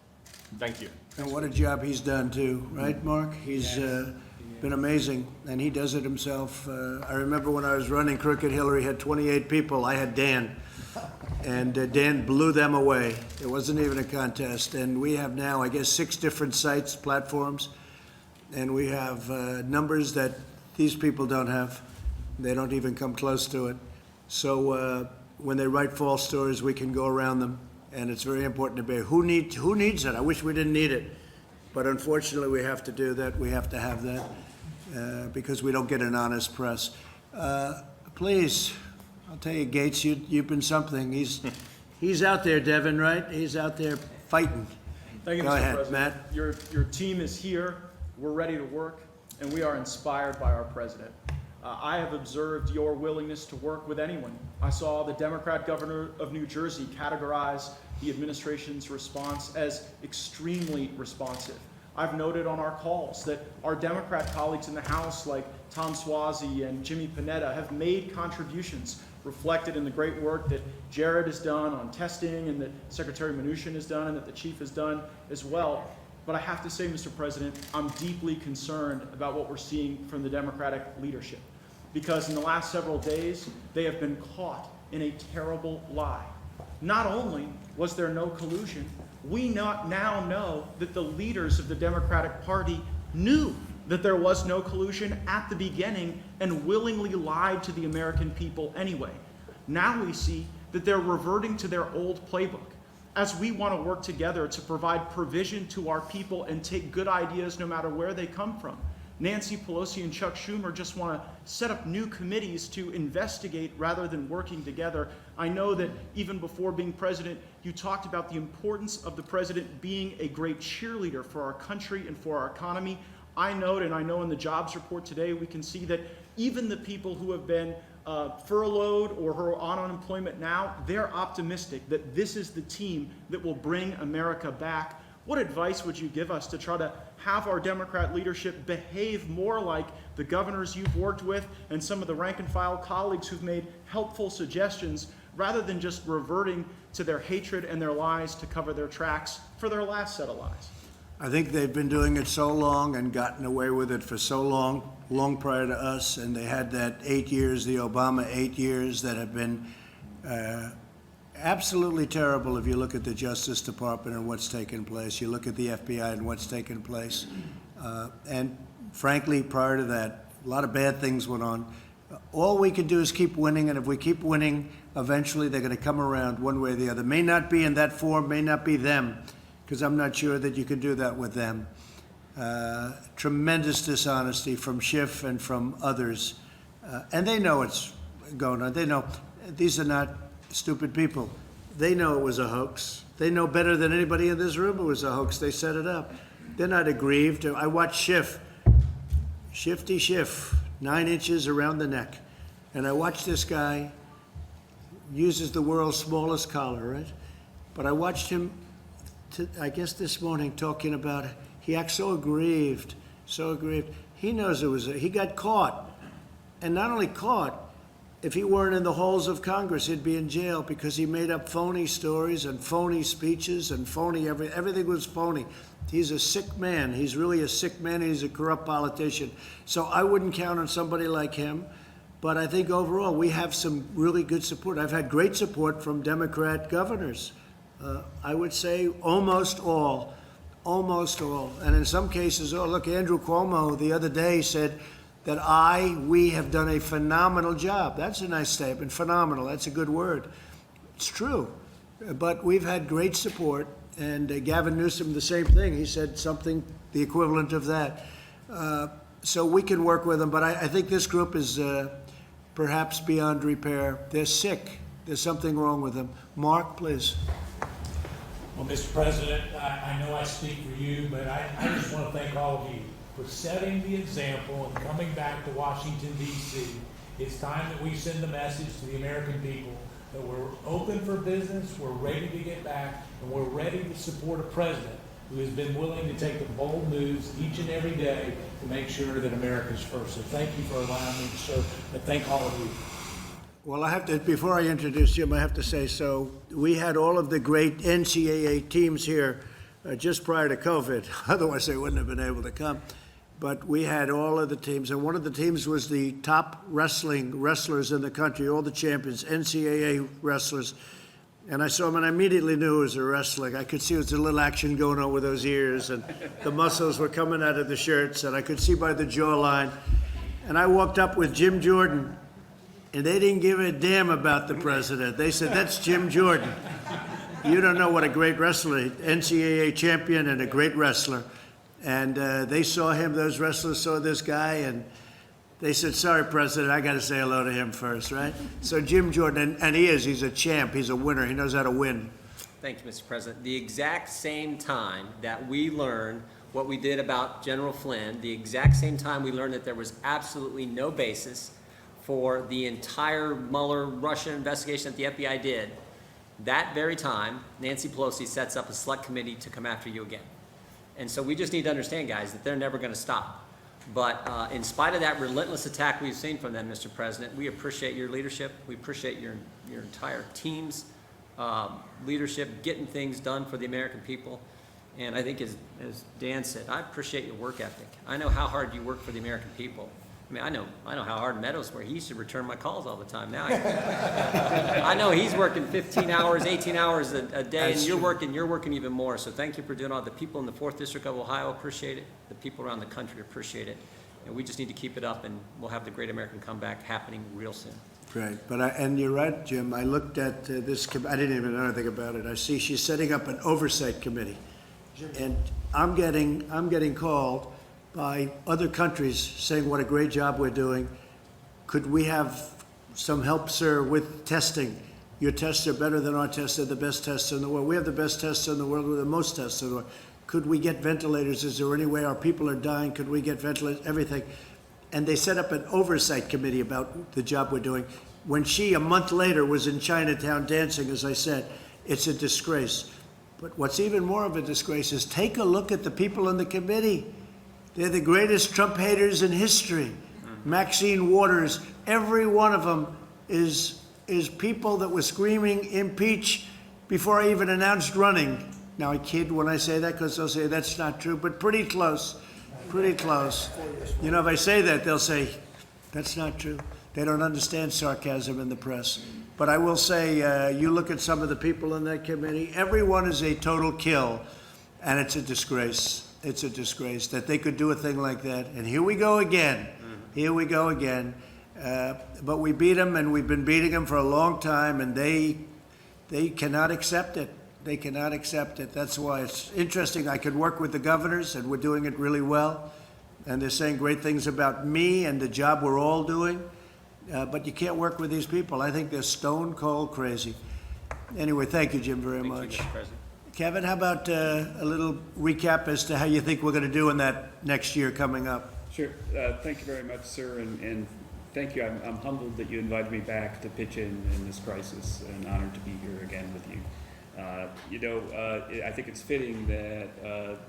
S12: Thank you.
S1: And what a job he's done too, right, Mark? He's been amazing, and he does it himself. I remember when I was running, Crooked Hillary had 28 people. I had Dan, and Dan blew them away. It wasn't even a contest. And we have now, I guess, 6 different sites, platforms, and we have numbers that these people don't have. They don't even come close to it. So when they write false stories, we can go around them, and it's very important to be. Who needs it? I wish we didn't need it, but unfortunately, we have to do that. We have to have that because we don't get an honest press. Please, I'll tell you, Gates, you've been something. He's out there, Devin, right? He's out there fighting.
S13: Thank you,
S1: Go
S13: Mr.
S1: ahead,
S13: President.
S1: Matt.
S13: Your team is here. We're ready to work, and we are inspired by our president. I have observed your willingness to work with anyone. I saw the Democrat governor of New Jersey categorize the administration's response as extremely responsive. I've noted on our calls that our Democrat colleagues in the House, like Tom Suozzi and Jimmy Panetta, have made contributions reflected in the great work that Jared has done on testing and that Secretary Mnuchin has done and that the chief has done as well. But I have to say, Mr. President, I'm deeply concerned about what we're seeing from the Democratic leadership, because in the last several days, they have been caught in a terrible lie. Not only was there no collusion, we now know that the leaders of the Democratic Party knew that there was no collusion at the beginning and willingly lied to the American people anyway. Now we see that they're reverting to their old playbook. As we want to work together to provide provision to our people and take good ideas no matter where they come from, Nancy Pelosi and Chuck Schumer just want to set up new committees to investigate rather than working together. I know that even before being president, you talked about the importance of the president being a great cheerleader for our country and for our economy. I note, and I know in the jobs report today, we can see that even the people who have been furloughed or who are on unemployment now, they're optimistic that this is the team that will bring America back. What advice would you give us to try to have our Democrat leadership behave more like the governors you've worked with and some of the rank and file colleagues who've made helpful suggestions, rather than just reverting to their hatred and their lies to cover their tracks for their last set of lies?
S1: I think they've been doing it so long and gotten away with it for so long prior to us, and they had that 8 years, the Obama 8 years, that have been absolutely terrible. If you look at the Justice Department and what's taken place, you look at the FBI and what's taken place, and frankly, prior to that, a lot of bad things went on. All we can do is keep winning, and if we keep winning, eventually they're going to come around one way or the other. May not be in that form, may not be them, because I'm not sure that you can do that with them. Tremendous dishonesty from Schiff and from others, and they know it's going on. They know these are not stupid people. They know it was a hoax. They know better than anybody in this room it was a hoax. They set it up. They're not aggrieved. I watched Shifty Schiff, 9 inches around the neck. And I watched this guy, uses the world's smallest collar, right? But I watched him, I guess this morning, talking about, he acts so aggrieved, so aggrieved. He knows he got caught. And not only caught, if he weren't in the halls of Congress, he'd be in jail because he made up phony stories and phony speeches and phony everything was phony. He's a sick man. He's really a sick man, and he's a corrupt politician. So I wouldn't count on somebody like him. But I think overall we have some really good support. I've had great support from Democrat governors. I would say almost all. And in some cases, look, Andrew Cuomo the other day said that we have done a phenomenal job. That's a nice statement, phenomenal, that's a good word. It's true, but we've had great support, and Gavin Newsom, the same thing. He said something, the equivalent of that. So we can work with them, but I think this group is perhaps beyond repair. They're sick. There's something wrong with them. Mark, please.
S14: Well, Mr. President, I know I speak for you, but I just want to thank all of you for setting the example and coming back to Washington, D.C. It's time that we send the message to the American people that we're open for business, we're ready to get back, and we're ready to support a president who has been willing to take the bold moves each and every day to make sure that America's first. So thank you for allowing me to serve, and thank all of you.
S1: Well, I have to, before I introduce Jim, I have to say, so we had all of the great NCAA teams here just prior to COVID. Otherwise, they wouldn't have been able to come. But we had all of the teams, and one of the teams was the top wrestlers in the country, all the champions, NCAA wrestlers. And I saw him, and I immediately knew it was a wrestler. I could see there was a little action going on with those ears, and the muscles were coming out of the shirts, and I could see by the jawline. And I walked up with Jim Jordan, and they didn't give a damn about the president. They said, that's Jim Jordan. You don't know what a great wrestler, NCAA champion and a great wrestler. And they saw him, those wrestlers saw this guy, and they said, sorry, President, I got to say hello to him first, right? So Jim Jordan, and he's a champ, he's a winner, he knows how to win.
S15: Thank you, Mr. President. The exact same time that we learned what we did about General Flynn, the exact same time we learned that there was absolutely no basis for the entire Mueller Russia investigation that the FBI did, that very time, Nancy Pelosi sets up a select committee to come after you again. And so we just need to understand, guys, that they're never going to stop. But in spite of that relentless attack we've seen from them, Mr. President, we appreciate your leadership. We appreciate your entire team's leadership, getting things done for the American people. And I think, as Dan said, I appreciate your work ethic. I know how hard you work for the American people. I mean, I know how hard Meadows works. He used to return my calls all the time. Now I know he's working 15 hours, 18 hours a day, and you're working even more. So thank you for doing all. The people in the 4th District of Ohio appreciate it. The people around the country appreciate it. And we just need to keep it up, and we'll have the great American comeback happening real soon.
S1: Great, and you're right, Jim. I looked at this. I didn't even know anything about it. I see she's setting up an oversight committee, and I'm getting called by other countries saying what a great job we're doing. Could we have some help, sir, with testing? Your tests are better than our tests. They're the best tests in the world. We have the best tests in the world. We're the most tests in the world. Could we get ventilators? Is there any way our people are dying? Could we get ventilators? Everything. And they set up an oversight committee about the job we're doing. When she, a month later, was in Chinatown dancing, as I said, it's a disgrace. But what's even more of a disgrace is take a look at the people in the committee. They're the greatest Trump haters in history. Maxine Waters, every one of them is people that were screaming impeach before I even announced running. Now I kid when I say that because they'll say that's not true, but pretty close, pretty close. You know, if I say that, they'll say that's not true. They don't understand sarcasm in the press. But I will say, you look at some of the people in that committee, everyone is a total kill, and it's a disgrace. It's a disgrace that they could do a thing like that. And here we go again. Here we go again. But we beat them, and we've been beating them for a long time, and they cannot accept it. They cannot accept it. That's why it's interesting. I could work with the governors, and we're doing it really well. And they're saying great things about me and the job we're all doing. But you can't work with these people. I think they're stone cold crazy. Anyway, thank you, Jim, very much.
S15: Thank you, Mr. President.
S1: Kevin, how about a little recap as to how you think we're going to do in that next year coming up?
S10: Sure. Thank you very much, sir, and thank you. I'm humbled that you invited me back to pitch in this crisis, and honored to be here again with you. I think it's fitting that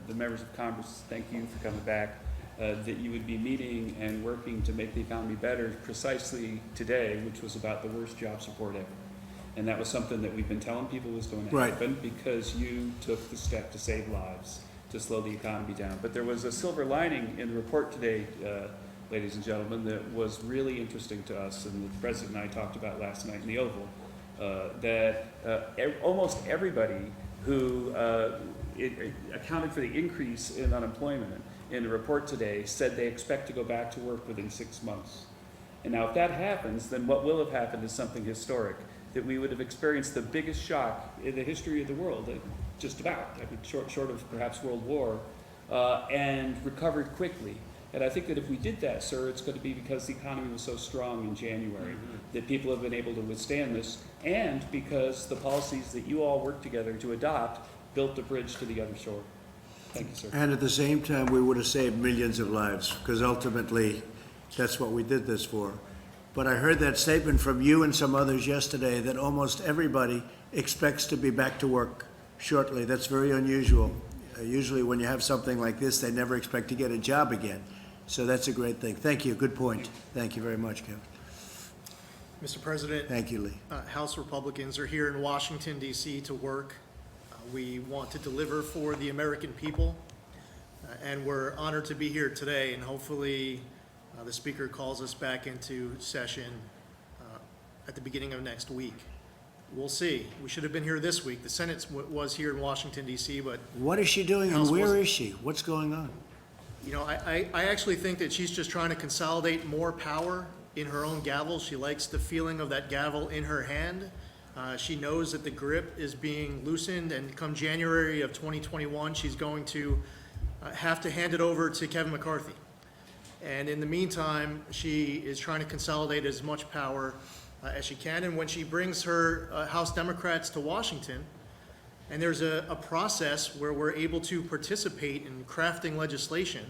S10: the members of Congress, thank you for coming back, that you would be meeting and working to make the economy better precisely today, which was about the worst job support ever. And that was something that we've been telling people was going to
S1: Right.
S10: happen because you took the step to save lives, to slow the economy down. But there was a silver lining in the report today, ladies and gentlemen, that was really interesting to us, and the President and I talked about last night in the Oval, that almost everybody who accounted for the increase in unemployment in the report today said they expect to go back to work within 6 months. And now if that happens, then what will have happened is something historic, that we would have experienced the biggest shock in the history of the world, just about, short of perhaps World War, and recovered quickly. And I think that if we did that, sir, it's going to be because the economy was so strong in January, that people have been able to withstand this, and because the policies that you all worked together to adopt built the bridge to the other shore. Thank you, sir.
S1: And at the same time, we would have saved millions of lives, because ultimately, that's what we did this for. But I heard that statement from you and some others yesterday that almost everybody expects to be back to work shortly. That's very unusual. Usually when you have something like this, they never expect to get a job again. So that's a great thing. Thank you. Good point. Thank you very much, Kevin.
S2: Mr. President,
S1: Thank you, Lee.
S2: House Republicans are here in Washington, D.C. to work. We want to deliver for the American people, and we're honored to be here today, and hopefully the Speaker calls us back into session at the beginning of next week. We'll see. We should have been here this week. The Senate was here in Washington, D.C., but
S1: What is she doing and
S2: House
S1: where
S2: wasn't.
S1: is she? What's going on?
S2: you know, I actually think that she's just trying to consolidate more power in her own gavel. She likes the feeling of that gavel in her hand. She knows that the grip is being loosened, and come January of 2021, she's going to have to hand it over to Kevin McCarthy. And in the meantime, she is trying to consolidate as much power as she can. And when she brings her House Democrats to Washington, and there's a process where we're able to participate in crafting legislation,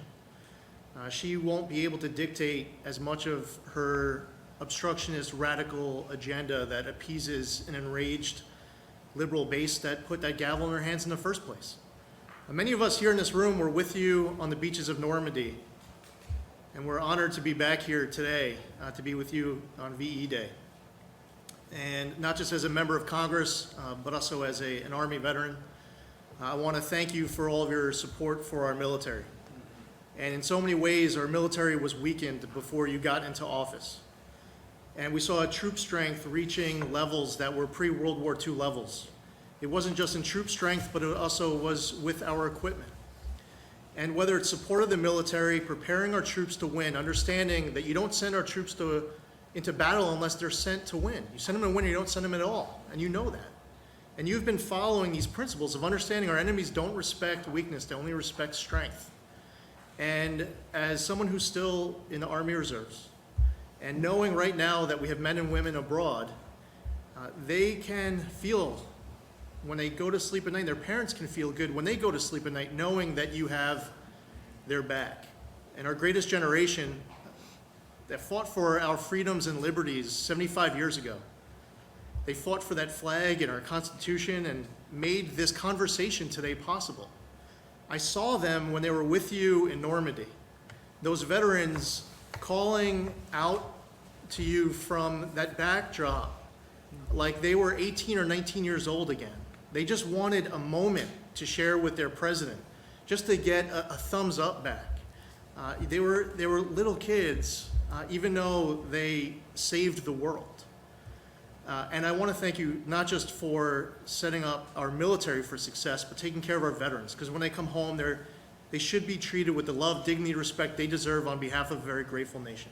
S2: she won't be able to dictate as much of her obstructionist radical agenda that appeases an enraged liberal base that put that gavel in her hands in the first place. Many of us here in this room were with you on the beaches of Normandy, and we're honored to be back here today to be with you on VE Day. And not just as a member of Congress, but also as an Army veteran, I want to thank you for all of your support for our military. And in so many ways, our military was weakened before you got into office. And we saw a troop strength reaching levels that were pre-World War II levels. It wasn't just in troop strength, but it also was with our equipment. And whether it's support of the military, preparing our troops to win, understanding that you don't send our troops into battle unless they're sent to win. You send them to win or you don't send them at all, and you know that. And you've been following these principles of understanding our enemies don't respect weakness, they only respect strength. And as someone who's still in the Army Reserves, and knowing right now that we have men and women abroad, they can feel when they go to sleep at night, their parents can feel good when they go to sleep at night knowing that you have their back. And our greatest generation that fought for our freedoms and liberties 75 years ago, they fought for that flag and our Constitution and made this conversation today possible. I saw them when they were with you in Normandy. Those veterans calling out to you from that backdrop like they were 18 or 19 years old again. They just wanted a moment to share with their president, just to get a thumbs up back. They were little kids, even though they saved the world. And I want to thank you not just for setting up our military for success, but taking care of our veterans, because when they come home, they should be treated with the love, dignity, respect they deserve on behalf of a very grateful nation.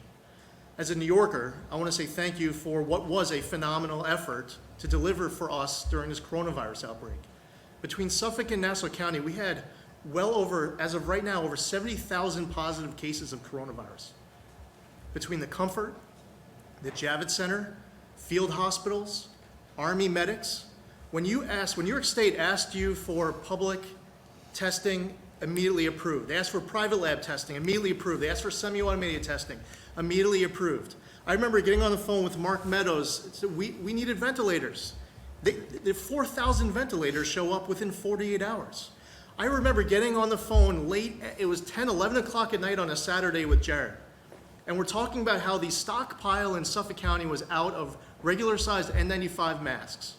S2: As a New Yorker, I want to say thank you for what was a phenomenal effort to deliver for us during this coronavirus outbreak. Between Suffolk and Nassau County, we had well over, as of right now, over 70,000 positive cases of coronavirus. Between the Comfort, the Javits Center, field hospitals, Army medics, When New York State asked you for public testing, immediately approved. They asked for private lab testing, immediately approved. They asked for semi-automated testing, immediately approved. I remember getting on the phone with Mark Meadows. We needed ventilators. The 4,000 ventilators show up within 48 hours. I remember getting on the phone late, it was 10, 11 o'clock at night on a Saturday with Jared. And we're talking about how the stockpile in Suffolk County was out of regular-sized N95 masks.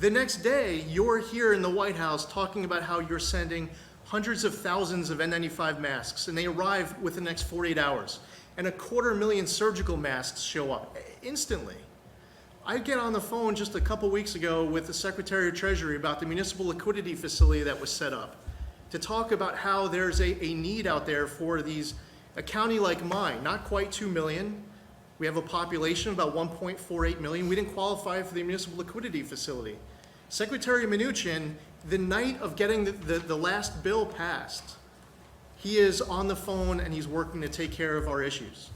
S2: The next day, you're here in the White House talking about how you're sending hundreds of thousands of N95 masks, and they arrive within the next 48 hours. And 250,000 surgical masks show up instantly. I get on the phone just a couple weeks ago with the Secretary of Treasury about the municipal liquidity facility that was set up to talk about how there's a need out there for a county like mine, not quite 2 million. We have a population of about 1.48 million. We didn't qualify for the municipal liquidity facility. Secretary Mnuchin, the night of getting the last bill passed, he is on the phone and he's working to take care of our issues.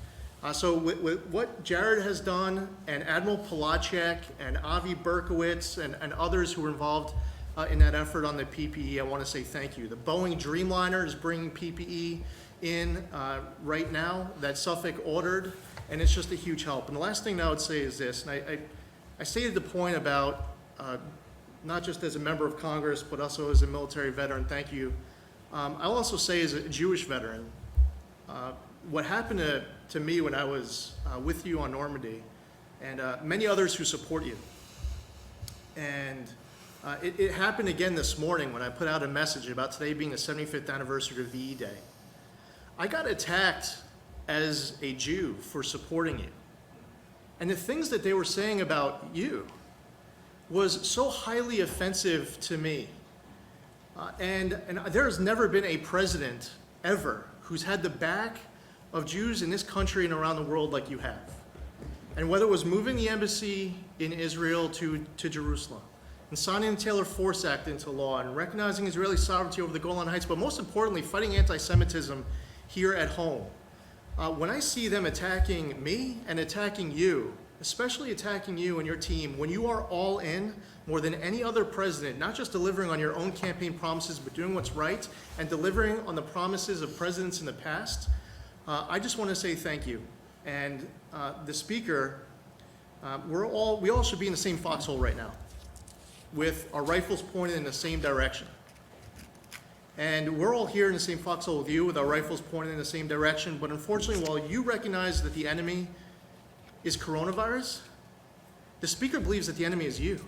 S2: So with what Jared has done, and Admiral Polacek and Avi Berkowitz and others who were involved in that effort on the PPE, I want to say thank you. The Boeing Dreamliner is bringing PPE in right now that Suffolk ordered, and it's just a huge help. And the last thing I would say is this, and I stated the point about not just as a member of Congress, but also as a military veteran, thank you. I'll also say as a Jewish veteran, what happened to me when I was with you on Normandy, and many others who support you. And it happened again this morning when I put out a message about today being the 75th anniversary of VE Day. I got attacked as a Jew for supporting you. And the things that they were saying about you was so highly offensive to me. And there has never been a president ever who's had the back of Jews in this country and around the world like you have. And whether it was moving the embassy in Israel to Jerusalem, and signing the Taylor Force Act into law, and recognizing Israeli sovereignty over the Golan Heights, but most importantly, fighting anti-Semitism here at home. When I see them attacking me and attacking you, especially attacking you and your team, when you are all in more than any other president, not just delivering on your own campaign promises, but doing what's right and delivering on the promises of presidents in the past, I just want to say thank you. And the Speaker, we all should be in the same foxhole right now, with our rifles pointed in the same direction. And we're all here in the same foxhole with you, with our rifles pointed in the same direction. But unfortunately, while you recognize that the enemy is coronavirus, the Speaker believes that the enemy is you.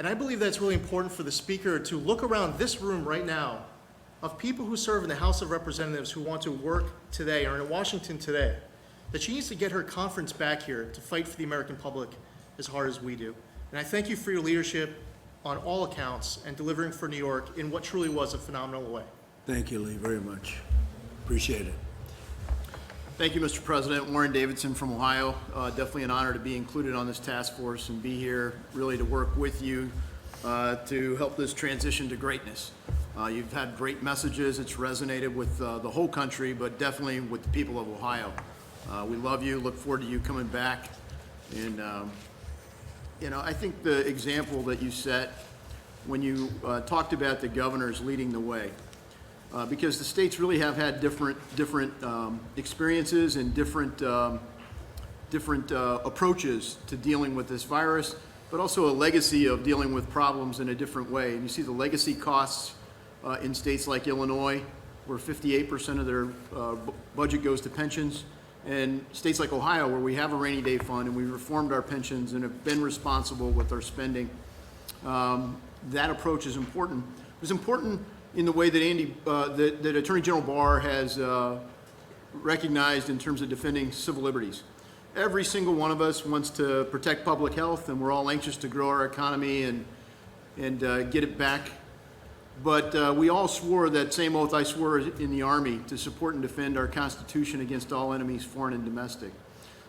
S2: And I believe that's really important for the Speaker to look around this room right now of people who serve in the House of Representatives who want to work today or in Washington today, that she needs to get her conference back here to fight for the American public as hard as we do. And I thank you for your leadership on all accounts and delivering for New York in what truly was a phenomenal way.
S1: Thank you, Lee, very much. Appreciate it.
S16: Thank you, Mr. President. Warren Davidson from Ohio. Definitely an honor to be included on this task force and be here really to work with you to help this transition to greatness. You've had great messages. It's resonated with the whole country, but definitely with the people of Ohio. We love you, look forward to you coming back. And, I think the example that you set when you talked about the governors leading the way, because the states really have had different experiences and different approaches to dealing with this virus, but also a legacy of dealing with problems in a different way. And you see the legacy costs in states like Illinois, where 58% of their budget goes to pensions, and states like Ohio, where we have a rainy day fund and we reformed our pensions and have been responsible with our spending. That approach is important. It was important in the way that that Attorney General Barr has recognized in terms of defending civil liberties. Every single one of us wants to protect public health, and we're all anxious to grow our economy and get it back. But we all swore that same oath I swore in the Army to support and defend our Constitution against all enemies, foreign and domestic.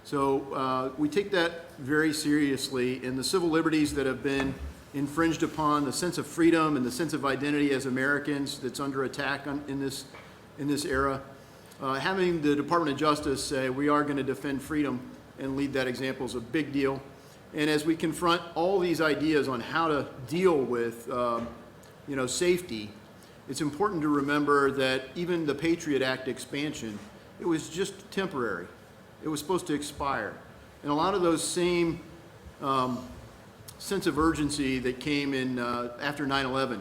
S16: So we take that very seriously, and the civil liberties that have been infringed upon, the sense of freedom and the sense of identity as Americans that's under attack in this era. Having the Department of Justice say we are going to defend freedom and lead that example is a big deal. And as we confront all these ideas on how to deal with, safety, it's important to remember that even the Patriot Act expansion, it was just temporary. It was supposed to expire. And a lot of those same sense of urgency that came in after 9/11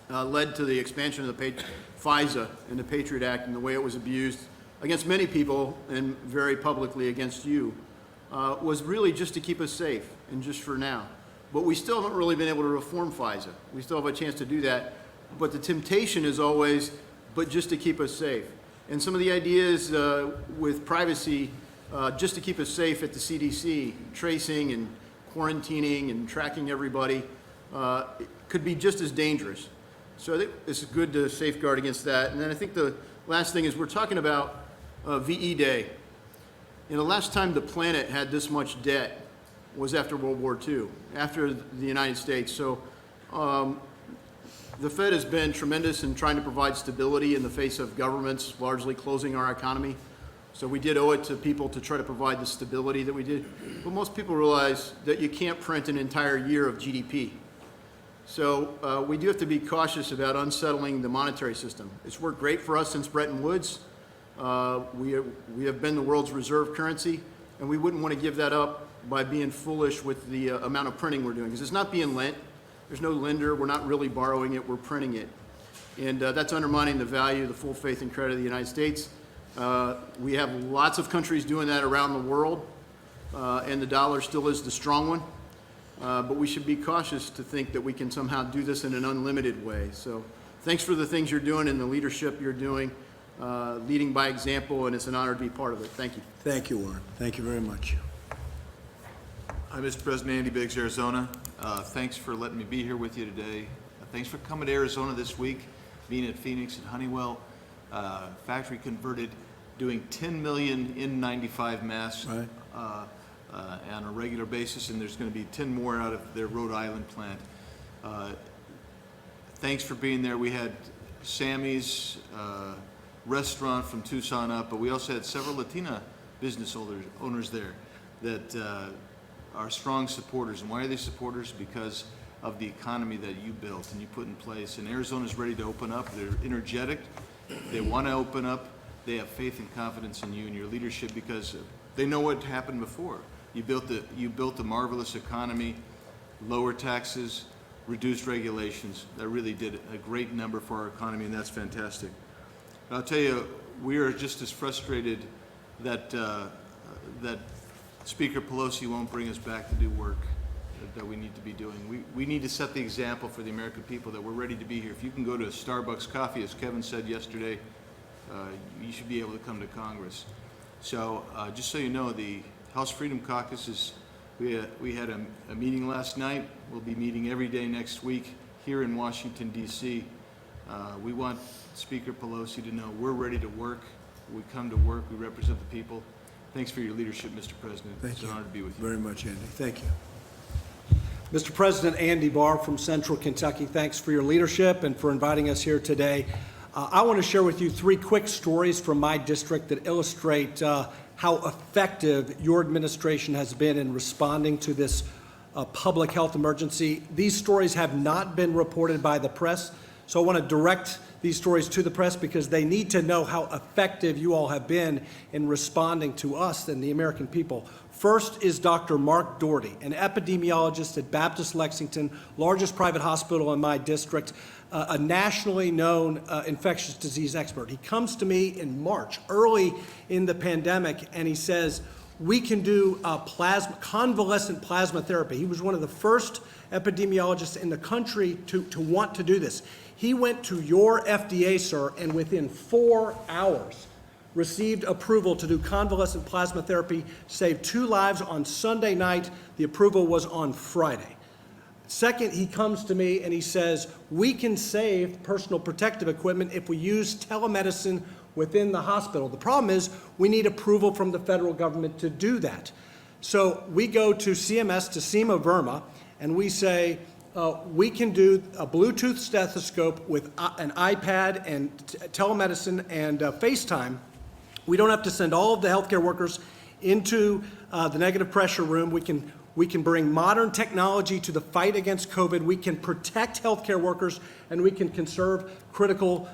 S16: led to the expansion of the FISA and the Patriot Act and the way it was abused against many people and very publicly against you, was really just to keep us safe and just for now. But we still haven't really been able to reform FISA. We still have a chance to do that. But the temptation is always, but just to keep us safe. And some of the ideas with privacy, just to keep us safe at the CDC, tracing and quarantining and tracking everybody, could be just as dangerous. So I think it's good to safeguard against that. And then I think the last thing is we're talking about VE Day. The last time the planet had this much debt was after World War II, after the United States. So the Fed has been tremendous in trying to provide stability in the face of governments largely closing our economy. So we did owe it to people to try to provide the stability that we did. But most people realize that you can't print an entire year of GDP. So we do have to be cautious about unsettling the monetary system. It's worked great for us since Bretton Woods. We have been the world's reserve currency, and we wouldn't want to give that up by being foolish with the amount of printing we're doing, because it's not being lent. There's no lender. We're not really borrowing it. We're printing it. And that's undermining the value, the full faith and credit of the United States. We have lots of countries doing that around the world, and the dollar still is the strong one. But we should be cautious to think that we can somehow do this in an unlimited way. So thanks for the things you're doing and the leadership you're doing, leading by example, and it's an honor to be part of it. Thank you.
S1: Thank you, Warren. Thank you very much.
S17: Hi, Mr. President. Andy Biggs, Arizona. Thanks for letting me be here with you today. Thanks for coming to Arizona this week, being at Phoenix and Honeywell. Factory converted, doing 10 million N95 masks on a regular basis, and there's going to be 10 more out of their Rhode Island plant. Thanks for being there. We had Sammy's restaurant from Tucson up, but we also had several Latina business owners there that are strong supporters. And why are they supporters? Because of the economy that you built and you put in place. And Arizona's ready to open up. They're energetic. They want to open up. They have faith and confidence in you and your leadership because they know what happened before. You built a marvelous economy, lower taxes, reduced regulations. That really did a great number for our economy, and that's fantastic. But I'll tell you, we are just as frustrated that that Speaker Pelosi won't bring us back to do work that we need to be doing. We need to set the example for the American people that we're ready to be here. If you can go to a Starbucks coffee, as Kevin said yesterday, you should be able to come to Congress. So just so you know, the House Freedom Caucus we had a meeting last night. We'll be meeting every day next week here in Washington, D.C. We want Speaker Pelosi to know we're ready to work. We come to work. We represent the people. Thanks for your leadership, Mr. President. It's an honor to be with you.
S1: Very much, Andy. Thank you.
S18: Mr. President, Andy Barr from Central Kentucky, thanks for your leadership and for inviting us here today. I want to share with you 3 quick stories from my district that illustrate how effective your administration has been in responding to this public health emergency. These stories have not been reported by the press, so I want to direct these stories to the press because they need to know how effective you all have been in responding to us and the American people. First is Dr. Mark Doherty, an epidemiologist at Baptist Lexington, largest private hospital in my district, a nationally known infectious disease expert. He comes to me in March, early in the pandemic, and he says, we can do convalescent plasma therapy. He was one of the first epidemiologists in the country to want to do this. He went to your FDA, sir, and within 4 hours received approval to do convalescent plasma therapy, saved 2 lives on Sunday night. The approval was on Friday. Second, he comes to me and he says, we can save personal protective equipment if we use telemedicine within the hospital. The problem is we need approval from the federal government to do that. So we go to CMS, to Seema Verma, and we say, we can do a Bluetooth stethoscope with an iPad and telemedicine and FaceTime. We don't have to send all of the healthcare workers into the negative pressure room. We can We can bring modern technology to the fight against COVID. We can protect healthcare workers, and we can conserve critical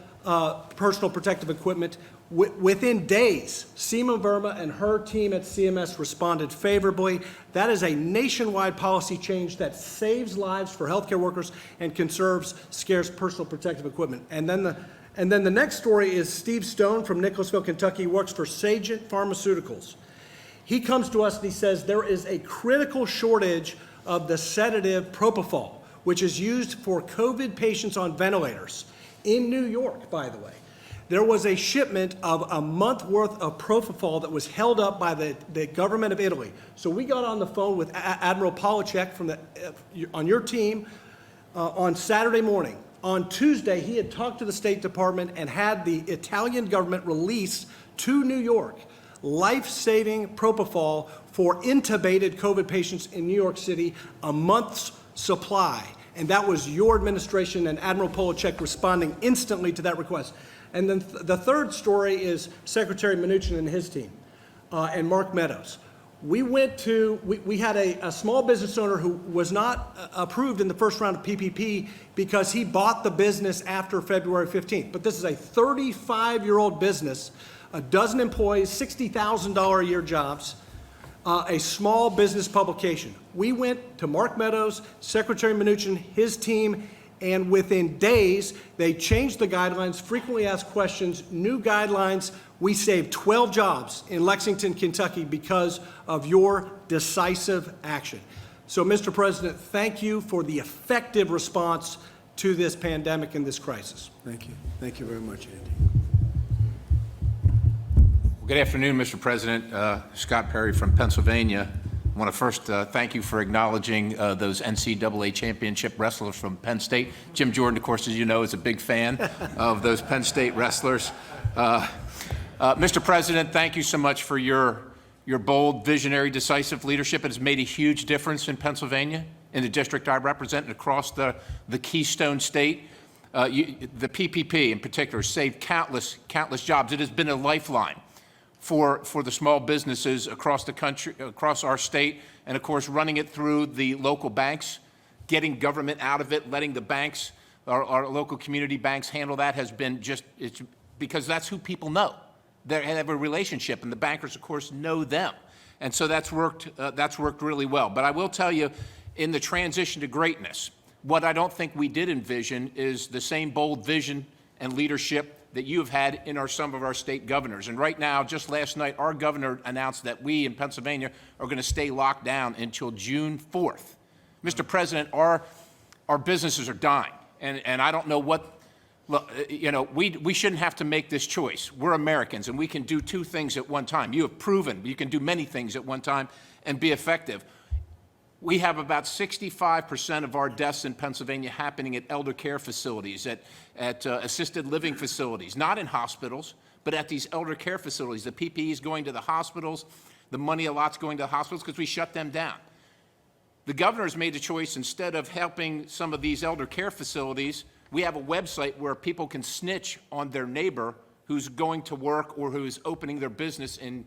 S18: personal protective equipment. Within days, Seema Verma and her team at CMS responded favorably. That is a nationwide policy change that saves lives for healthcare workers and conserves scarce personal protective equipment. And then the next story is Steve Stone from Nicholasville, Kentucky. He works for Sagent Pharmaceuticals. He comes to us and he says there is a critical shortage of the sedative propofol, which is used for COVID patients on ventilators in New York, by the way. There was a shipment of a month worth of propofol that was held up by the government of Italy. So we got on the phone with Admiral Polacek from on your team on Saturday morning. On Tuesday, he had talked to the State Department and had the Italian government release to New York life-saving propofol for intubated COVID patients in New York City, a month's supply. And that was your administration and Admiral Polacek responding instantly to that request. And then the third story is Secretary Mnuchin and his team, and Mark Meadows. We had a small business owner who was not approved in the first round of PPP because he bought the business after February 15th. But this is a 35-year-old business, a dozen employees, $60,000 a year jobs, a small business publication. We went to Mark Meadows, Secretary Mnuchin, his team, and within days, they changed the guidelines, frequently asked questions, new guidelines. We saved 12 jobs in Lexington, Kentucky because of your decisive action. So, Mr. President, thank you for the effective response to this pandemic and this crisis.
S1: Thank you. Thank you very much, Andy.
S19: Well, good afternoon, Mr. President. Scott Perry from Pennsylvania. I want to first thank you for acknowledging those NCAA championship wrestlers from Penn State. Jim Jordan, of course, as you know, is a big fan of those Penn State wrestlers. Mr. President, thank you so much for your bold, visionary, decisive leadership. It has made a huge difference in Pennsylvania, in the district I represent, and across the Keystone State. The PPP in particular saved countless jobs. It has been a lifeline for the small businesses across the country, across our state, and of course running it through the local banks, getting government out of it, letting the banks, our local community banks handle that has been it's because that's who people know. They have a relationship, and the bankers, of course, know them. And so that's worked really well. But I will tell you, in the transition to greatness, what I don't think we did envision is the same bold vision and leadership that you have had in some of our state governors. And right now, just last night, our governor announced that we in Pennsylvania are going to stay locked down until June 4th. Mr. President, our businesses are dying. And I don't know what, look, you know, we shouldn't have to make this choice. We're Americans, and we can do two things at one time. You have proven you can do many things at one time and be effective. We have about 65% of our deaths in Pennsylvania happening at elder care facilities, at assisted living facilities, not in hospitals, but at these elder care facilities. The PPE is going to the hospitals. The money a lot's going to the hospitals because we shut them down. The governor's made the choice, instead of helping some of these elder care facilities, we have a website where people can snitch on their neighbor who's going to work or who's opening their business in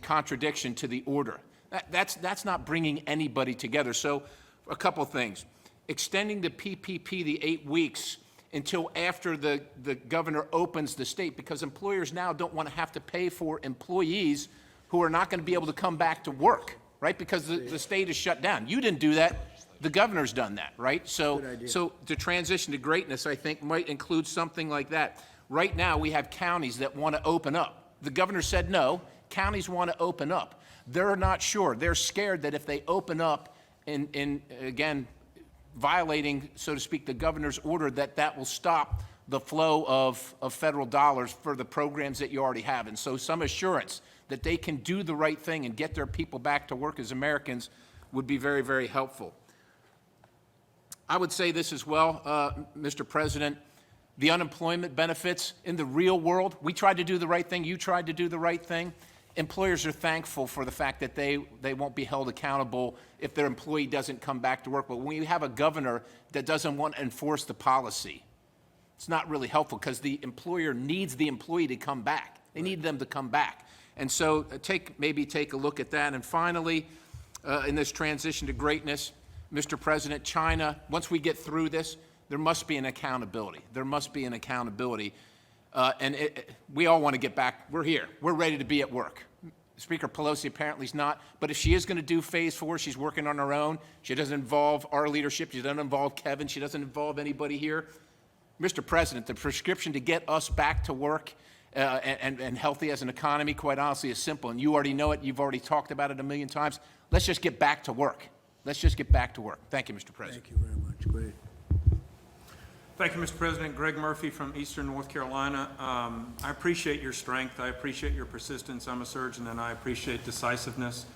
S19: contradiction to the order. That's not bringing anybody together. So a couple things. Extending the PPP, the 8 weeks, until after the governor opens the state, because employers now don't want to have to pay for employees who are not going to be able to come back to work, right? Because the state is shut down. You didn't do that. The governor's done that, right? So the transition to greatness, I think, might include something like that. Right now, we have counties that want to open up. The governor said no. Counties want to open up. They're not sure. They're scared that if they open up in again, violating, so to speak, the governor's order, that will stop the flow of federal dollars for the programs that you already have. And so some assurance that they can do the right thing and get their people back to work as Americans would be very, very helpful. I would say this as well, Mr. President. The unemployment benefits in the real world, we tried to do the right thing. You tried to do the right thing. Employers are thankful for the fact that they won't be held accountable if their employee doesn't come back to work. But when you have a governor that doesn't want to enforce the policy, it's not really helpful because the employer needs the employee to come back. They need them to come back. And so maybe take a look at that. And finally, in this transition to greatness. Mr. President, China, once we get through this, there must be an accountability. There must be an accountability. We all want to get back. We're here. We're ready to be at work. Speaker Pelosi apparently is not, but if she is going to do phase 4, she's working on her own. She doesn't involve our leadership. She doesn't involve Kevin. She doesn't involve anybody here. Mr. President, the prescription to get us back to work and healthy as an economy, quite honestly, is simple. And you already know it. You've already talked about it a million times. Let's just get back to work. Let's just get back to work. Thank you, Mr. President.
S1: Thank you very much. Great.
S20: Thank you, Mr. President. Greg Murphy from Eastern North Carolina. I appreciate your strength. I appreciate your persistence. I'm a surgeon, and I appreciate decisiveness.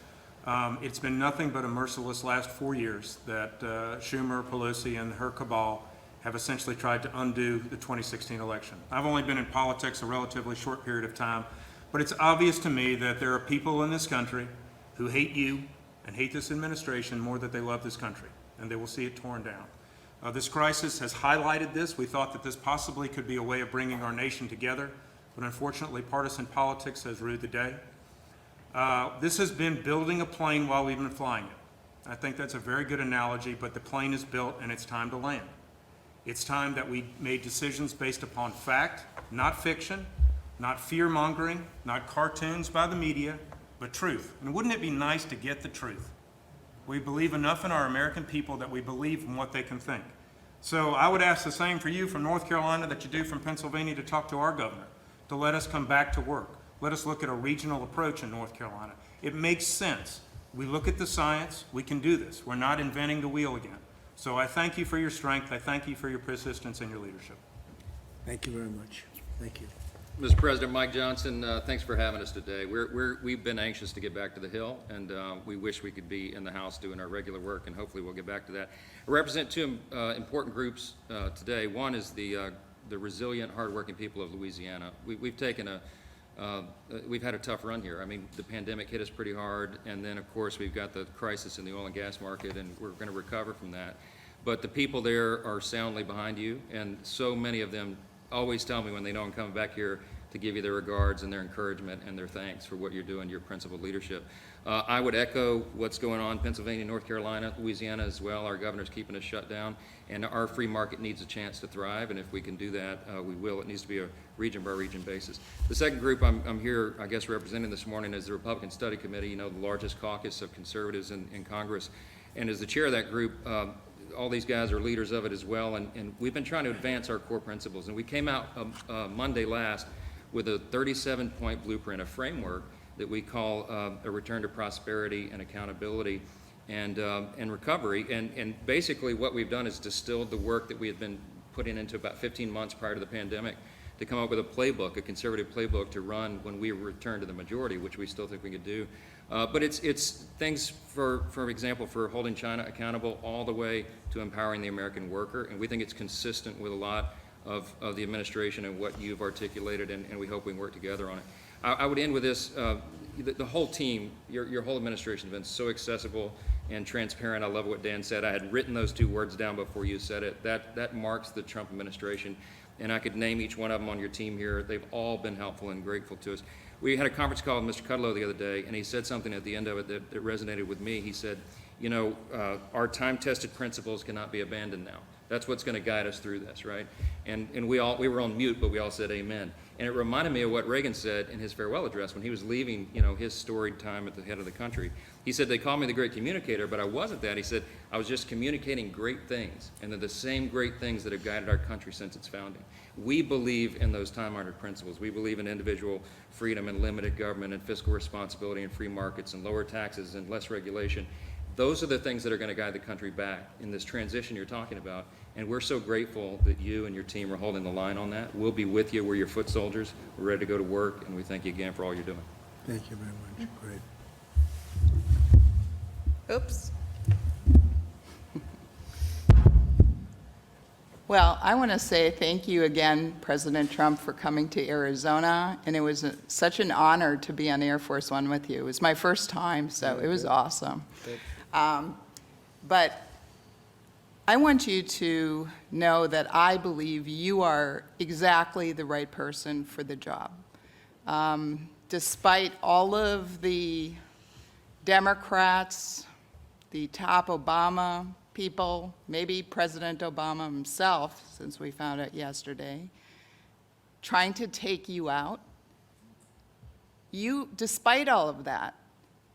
S20: It's been nothing but a merciless last 4 years that Schumer, Pelosi, and her cabal have essentially tried to undo the 2016 election. I've only been in politics a relatively short period of time, but it's obvious to me that there are people in this country who hate you and hate this administration more than they love this country, and they will see it torn down. This crisis has highlighted this. We thought that this possibly could be a way of bringing our nation together, but unfortunately partisan politics has ruled the day. This has been building a plane while we've been flying it. I think that's a very good analogy, but the plane is built and it's time to land. It's time that we made decisions based upon fact, not fiction, not fear-mongering, not cartoons by the media, but truth. And wouldn't it be nice to get the truth? We believe enough in our American people that we believe in what they can think. So I would ask the same for you from North Carolina that you do from Pennsylvania to talk to our governor, to let us come back to work. Let us look at a regional approach in North Carolina. It makes sense. We look at the science. We can do this. We're not inventing the wheel again. So I thank you for your strength. I thank you for your persistence and your leadership.
S1: Thank you very much. Thank you.
S21: Mr. President, Mike Johnson, thanks for having us today. We've been anxious to get back to the Hill, and we wish we could be in the House doing our regular work, and hopefully we'll get back to that. I represent two important groups today. One is the resilient, hardworking people of Louisiana. We've had a tough run here. I mean, the pandemic hit us pretty hard, and then, of course, we've got the crisis in the oil and gas market, and we're going to recover from that. But the people there are soundly behind you, and so many of them always tell me when they know I'm coming back here to give you their regards and their encouragement and their thanks for what you're doing, your principled leadership. I would echo what's going on in Pennsylvania, North Carolina, Louisiana as well. Our governor's keeping us shut down, and our free market needs a chance to thrive, and if we can do that, we will. It needs to be a region-by-region basis. The second group I'm here, I guess, representing this morning is the Republican Study Committee, you know, the largest caucus of conservatives in Congress. And as the chair of that group, all these guys are leaders of it as well, and we've been trying to advance our core principles. And we came out Monday last with a 37-point blueprint, a framework that we call a return to prosperity and accountability and recovery. And basically what we've done is distilled the work that we had been putting into about 15 months prior to the pandemic to come up with a playbook, a conservative playbook to run when we return to the majority, which we still think we could do. But it's things, for example, for holding China accountable all the way to empowering the American worker. And we think it's consistent with a lot of the administration and what you've articulated, and we hope we can work together on it. I would end with this. The whole team, your whole administration has been so accessible and transparent. I love what Dan said. I had written those two words down before you said it. That marks the Trump administration. And I could name each one of them on your team here. They've all been helpful and grateful to us. We had a conference call with Mr. Kudlow the other day, and he said something at the end of it that resonated with me. He said, you know, our time-tested principles cannot be abandoned now. That's what's going to guide us through this, right? And we were on mute, but we all said amen. And it reminded me of what Reagan said in his farewell address when he was leaving, you know, his storied time at the head of the country. He said, they called me the great communicator, but I wasn't that. He said, I was just communicating great things, and they're the same great things that have guided our country since its founding. We believe in those time-honored principles. We believe in individual freedom and limited government and fiscal responsibility and free markets and lower taxes and less regulation. Those are the things that are going to guide the country back in this transition you're talking about. And we're so grateful that you and your team are holding the line on that. We'll be with you. We're your foot soldiers. We're ready to go to work, and we thank you again for all you're doing.
S1: Thank you very much. Great.
S22: Oops. Well, I want to say thank you again, President Trump, for coming to Arizona, and it was such an honor to be on Air Force One with you. It was my first time, so it was awesome. But I want you to know that I believe you are exactly the right person for the job. Despite all of the Democrats the top Obama people, maybe President Obama himself, since we found out yesterday, trying to take you out. You, despite all of that,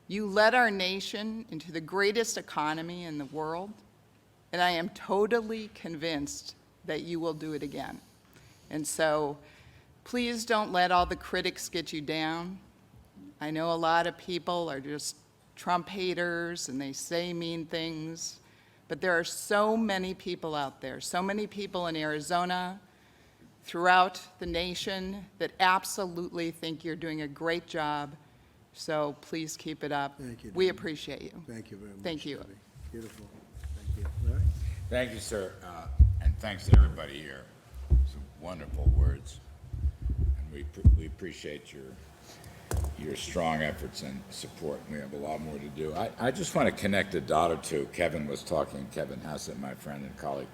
S22: you led our nation into the greatest economy in the world, and I am totally convinced that you will do it again. And so, please don't let all the critics get you down. I know a lot of people are just Trump haters and they say mean things, but there are so many people out there, so many people in Arizona, throughout the nation, that absolutely think you're doing a great job. So please keep it up.
S1: Thank you,
S22: We
S1: Debbie.
S22: appreciate you.
S1: Thank you very much.
S22: Thank you.
S1: Debbie. Beautiful. Thank you. Larry?
S3: Thank you, sir, and thanks to everybody here. Some wonderful words, and we appreciate your strong efforts and support. We have a lot more to do. I just want to connect a dot or two. Kevin was talking, Kevin Hassett, my friend and colleague,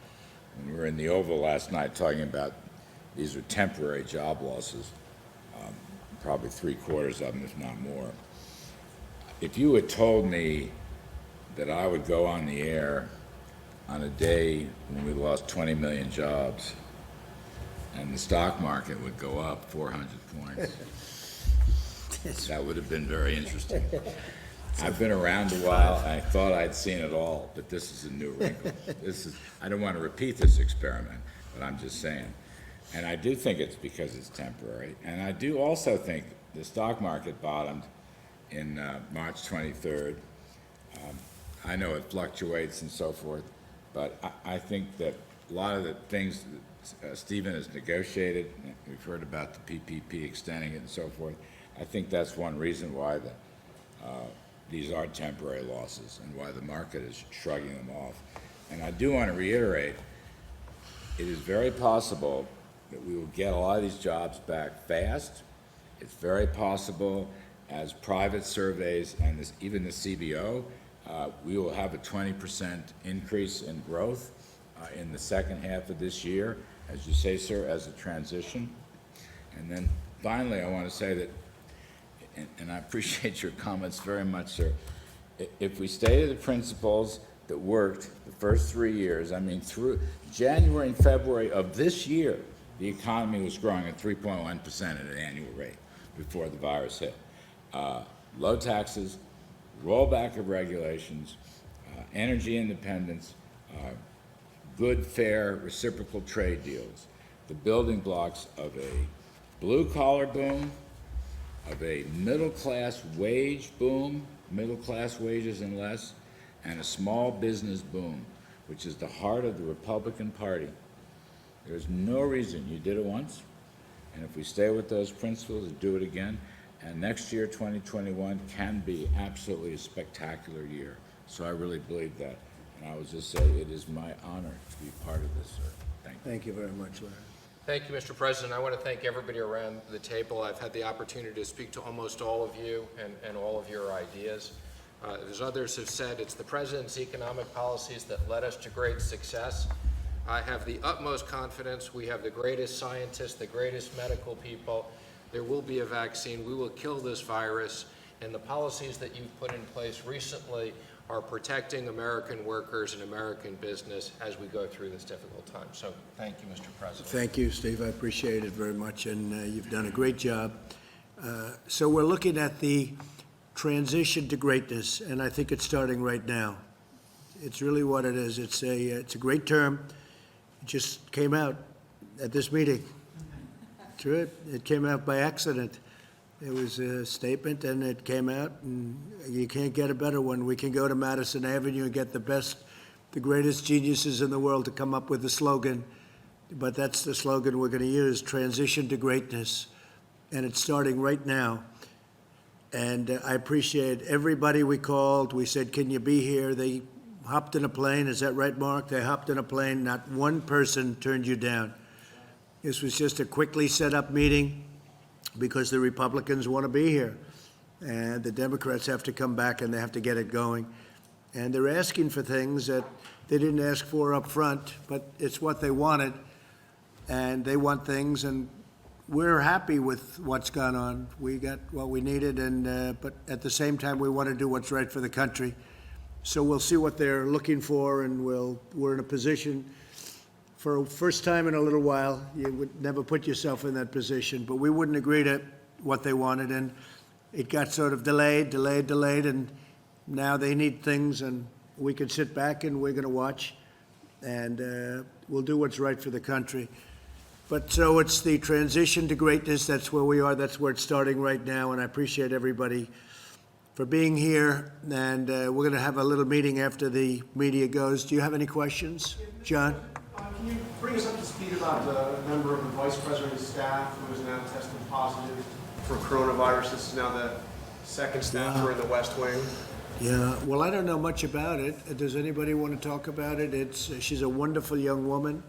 S3: when we were in the Oval last night talking about these are temporary job losses, probably 3/4 of them, if not more. If you had told me that I would go on the air on a day when we lost 20 million jobs and the stock market would go up 400 points, that would have been very interesting. I've been around a while, and I thought I'd seen it all, but this is a new wrinkle. I don't want to repeat this experiment, but I'm just saying. And I do think it's because it's temporary. And I do also think the stock market bottomed in March 23rd. I know it fluctuates and so forth, but I think that a lot of the things that Stephen has negotiated, we've heard about the PPP extending it and so forth, I think that's one reason why these are temporary losses and why the market is shrugging them off. And I do want to reiterate, it is very possible that we will get a lot of these jobs back fast. It's very possible, as private surveys and even the CBO, we will have a 20% increase in growth in the second half of this year, as you say, sir, as a transition. And then finally, I want to say that, and I appreciate your comments very much, sir, if we stay to the principles that worked the first 3 years, I mean, through January and February of this year, the economy was growing at 3.1% at an annual rate before the virus hit. Low taxes, rollback of regulations, energy independence, good, fair, reciprocal trade deals, the building blocks of a blue-collar boom, of a middle-class wage boom, middle-class wages and less, and a small business boom, which is the heart of the Republican Party. There's no reason. You did it once, and if we stay with those principles and do it again, and next year, 2021, can be absolutely a spectacular year. So I really believe that, and I would just say it is my honor to be part of this, sir. Thank you.
S1: Thank you very much, Larry.
S9: Thank you, Mr. President. I want to thank everybody around the table. I've had the opportunity to speak to almost all of you and all of your ideas. As others have said, it's the President's economic policies that led us to great success. I have the utmost confidence. We have the greatest scientists, the greatest medical people. There will be a vaccine. We will kill this virus. And the policies that you've put in place recently are protecting American workers and American business as we go through this difficult time. So thank you, Mr. President.
S1: Thank you, Steve. I appreciate it very much, and you've done a great job. So we're looking at the transition to greatness, and I think it's starting right now. It's really what it is. It's a great term. It just came out at this meeting. True, it came out by accident. It was a statement, and it came out, and you can't get a better one. We can go to Madison Avenue and get the greatest geniuses in the world to come up with the slogan, but that's the slogan we're going to use, transition to greatness, and it's starting right now. And I appreciate everybody we called. We said, can you be here? They hopped in a plane. Is that right, Mark? They hopped in a plane. Not one person turned you down. This was just a quickly set up meeting because the Republicans want to be here. And the Democrats have to come back and they have to get it going. And they're asking for things that they didn't ask for up front, but it's what they wanted. And they want things, and we're happy with what's gone on. We got what we needed, and but at the same time, we want to do what's right for the country. So we'll see what they're looking for, and we're in a position for first time in a little while. You would never put yourself in that position, but we wouldn't agree to what they wanted, and it got sort of delayed, and now they need things, and we can sit back and we're going to watch, and we'll do what's right for the country. But so it's the transition to greatness. That's where we are. That's where it's starting right now, and I appreciate everybody for being here, and we're going to have a little meeting after the media goes. Do you have any questions, John?
S4: Can you bring us up to speed about the member of the Vice President's staff who is now tested positive for coronavirus? This is now the second staffer in the West Wing.
S1: Yeah, well, I don't know much about it. Does anybody want to talk about it? She's a wonderful young woman.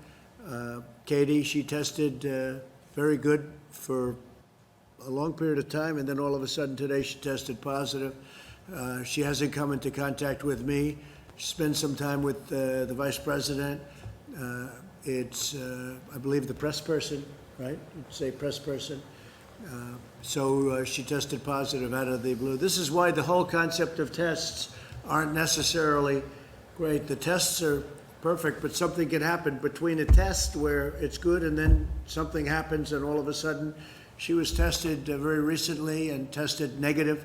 S1: Katie, she tested very good for a long period of time, and then all of a sudden today she tested positive. She hasn't come into contact with me. She spent some time with the Vice President. It's, I believe, the press person, right? You'd say press person. So she tested positive out of the blue. This is why the whole concept of tests aren't necessarily great. The tests are perfect, but something can happen between a test where it's good and then something happens and all of a sudden she was tested very recently and tested negative.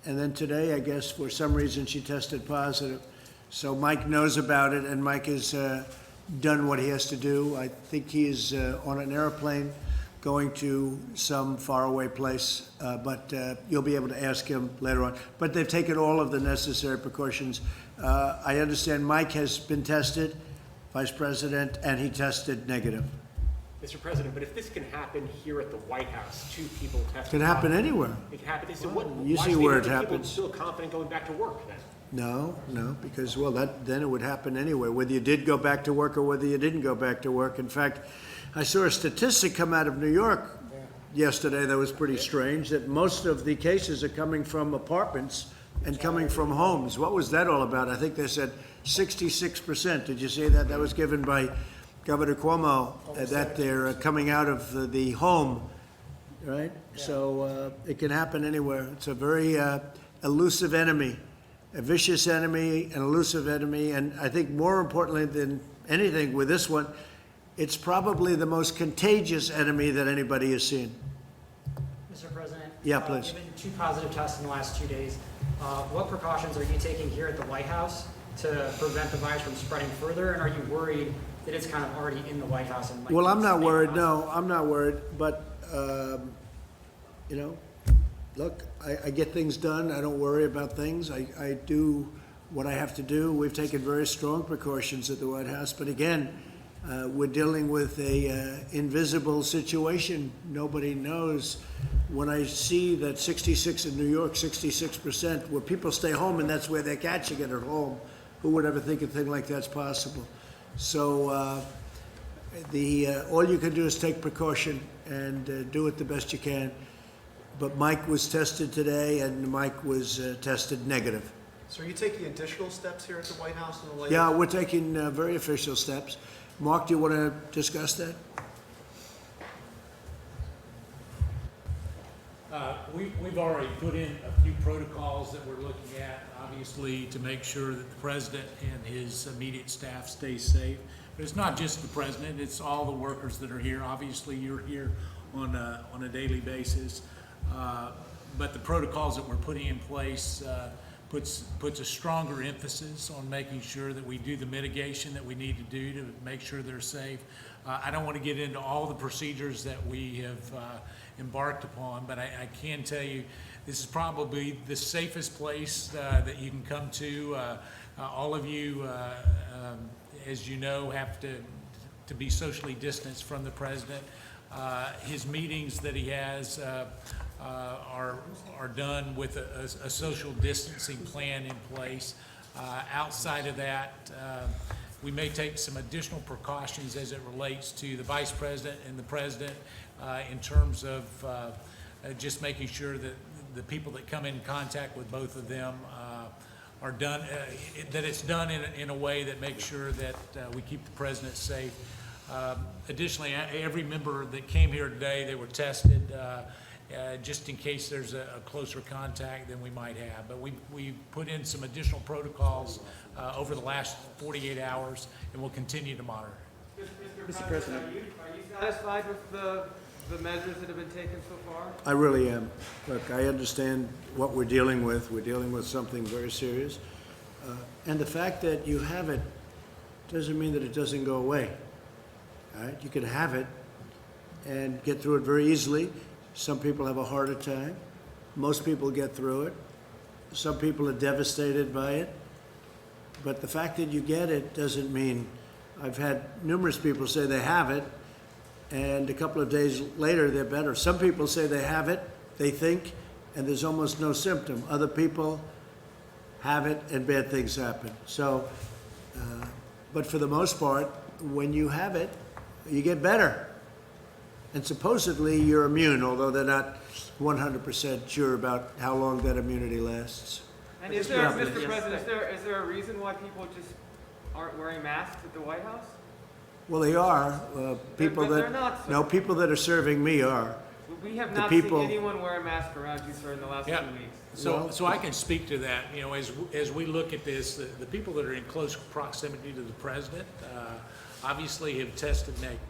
S1: And then today, I guess, for some reason, she tested positive. So Mike knows about it, and Mike has done what he has to do. I think he is on an airplane going to some faraway place, but you'll be able to ask him later on. But they've taken all of the necessary precautions. I understand Mike has been tested, Vice President, and he tested negative.
S5: Mr. President, but if this can happen here at the White House, 2 people tested.
S1: It can happen anywhere.
S5: It can happen. So
S1: You see where it
S5: People
S1: happens.
S5: feel confident going back to work then?
S1: No, because, well, then it would happen anyway, whether you did go back to work or whether you didn't go back to work. In fact, I saw a statistic come out of New York yesterday that was pretty strange, that most of the cases are coming from apartments and coming from homes. What was that all about? I think they said 66%. Did you see that? That was given by Governor Cuomo, that they're coming out of the home, right? So it can happen anywhere. It's a very elusive enemy, a vicious enemy, an elusive enemy, and I think more importantly than anything with this one, it's probably the most contagious enemy that anybody has seen.
S23: Mr. President?
S1: Yeah, please.
S23: Given 2 positive tests in the last 2 days, what precautions are you taking here at the White House to prevent the virus from spreading further? And are you worried that it's kind of already in the White House? And
S1: Well, I'm not worried, no, I'm not worried, but, you know, look, I get things done, I don't worry about things, I do what I have to do. We've taken very strong precautions at the White House, but again, we're dealing with a invisible situation. Nobody knows. When I see that 66 in New York, 66%, where people stay home and that's where they're catching it at home, who would ever think a thing like that's possible? So all you can do is take precaution and do it the best you can. But Mike was tested today, and Mike was tested negative.
S4: So are you taking additional steps here at the White House in the latest?
S1: Yeah, we're taking very official steps. Mark, do you want to discuss that?
S14: We've already put in a few protocols that we're looking at, obviously, to make sure that the president and his immediate staff stay safe. But it's not just the president, it's all the workers that are here. Obviously, you're here on a daily basis. But the protocols that we're putting in place puts a stronger emphasis on making sure that we do the mitigation that we need to do to make sure they're safe. I don't want to get into all the procedures that we have embarked upon, but I can tell you this is probably the safest place that you can come to. All of you, as you know, have to be socially distanced from the president. His meetings that he has are done with a social distancing plan in place. Outside of that, we may take some additional precautions as it relates to the vice president and the president in terms of just making sure that the people that come in contact with both of them are done, that it's done in a way that makes sure that we keep the president safe. Additionally, every member that came here today, they were tested, just in case there's a closer contact than we might have. But we put in some additional protocols over the last 48 hours, and we'll continue to monitor.
S2: Mr. President.
S6: Are you satisfied with the measures that have been taken so far?
S1: I really am. Look, I understand what we're dealing with. We're dealing with something very serious. And the fact that you have it doesn't mean that it doesn't go away. All right? You can have it and get through it very easily. Some people have a harder time. Most people get through it. Some people are devastated by it. But the fact that you get it doesn't mean, I've had numerous people say they have it, and a couple of days later they're better. Some people say they have it, they think, and there's almost no symptom. Other people have it and bad things happen. So, but for the most part, when you have it, you get better. And supposedly you're immune, although they're not 100% sure about how long that immunity lasts.
S6: And is there, Mr. President, is there a reason why people just aren't wearing masks at the White House?
S1: Well, they are. People
S6: but
S1: that
S6: they're not, sir.
S1: no, people that are serving me are.
S6: We have
S1: The
S6: not
S1: people-
S6: seen anyone wear a mask around you, sir, in the last 2 weeks.
S14: So I can speak to that. You know, as we look at this, the people that are in close proximity to the president obviously have tested negative.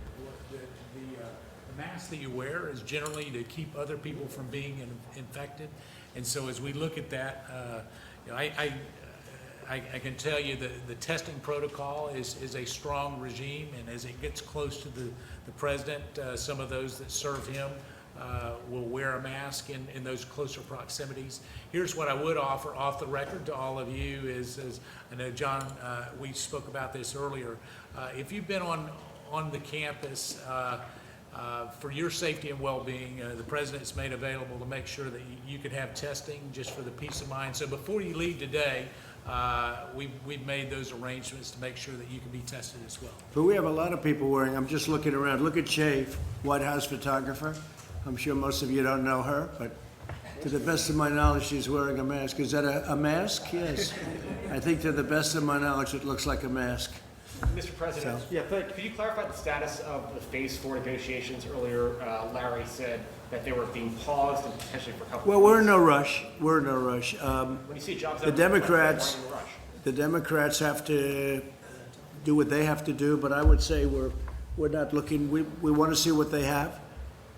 S14: The mask that you wear is generally to keep other people from being infected. And so as we look at that, you know, I can tell you that the testing protocol is a strong regime, and as it gets close to the president, some of those that serve him will wear a mask in those closer proximities. Here's what I would offer off the record to all of you is I know, John, we spoke about this earlier. If you've been on the campus, for your safety and well-being, the president's made available to make sure that you can have testing just for the peace of mind. So before you leave today, we've made those arrangements to make sure that you can be tested as well.
S1: But we have a lot of people wearing, I'm just looking around. Look at Shay, White House photographer. I'm sure most of you don't know her, but to the best of my knowledge, she's wearing a mask. Is that a mask? Yes. I think to the best of my knowledge, it looks like a mask.
S5: Mr. President, could you clarify the status of the Phase 4 negotiations? Earlier, Larry said that they were being paused and potentially for a couple
S1: Well,
S5: of
S1: we're in
S5: weeks.
S1: no rush. We're in no rush.
S5: When you see jobs
S1: The
S5: out,
S1: Democrats,
S5: why are you in a rush?
S1: the Democrats have to do what they have to do, but I would say we're not looking, we want to see what they have,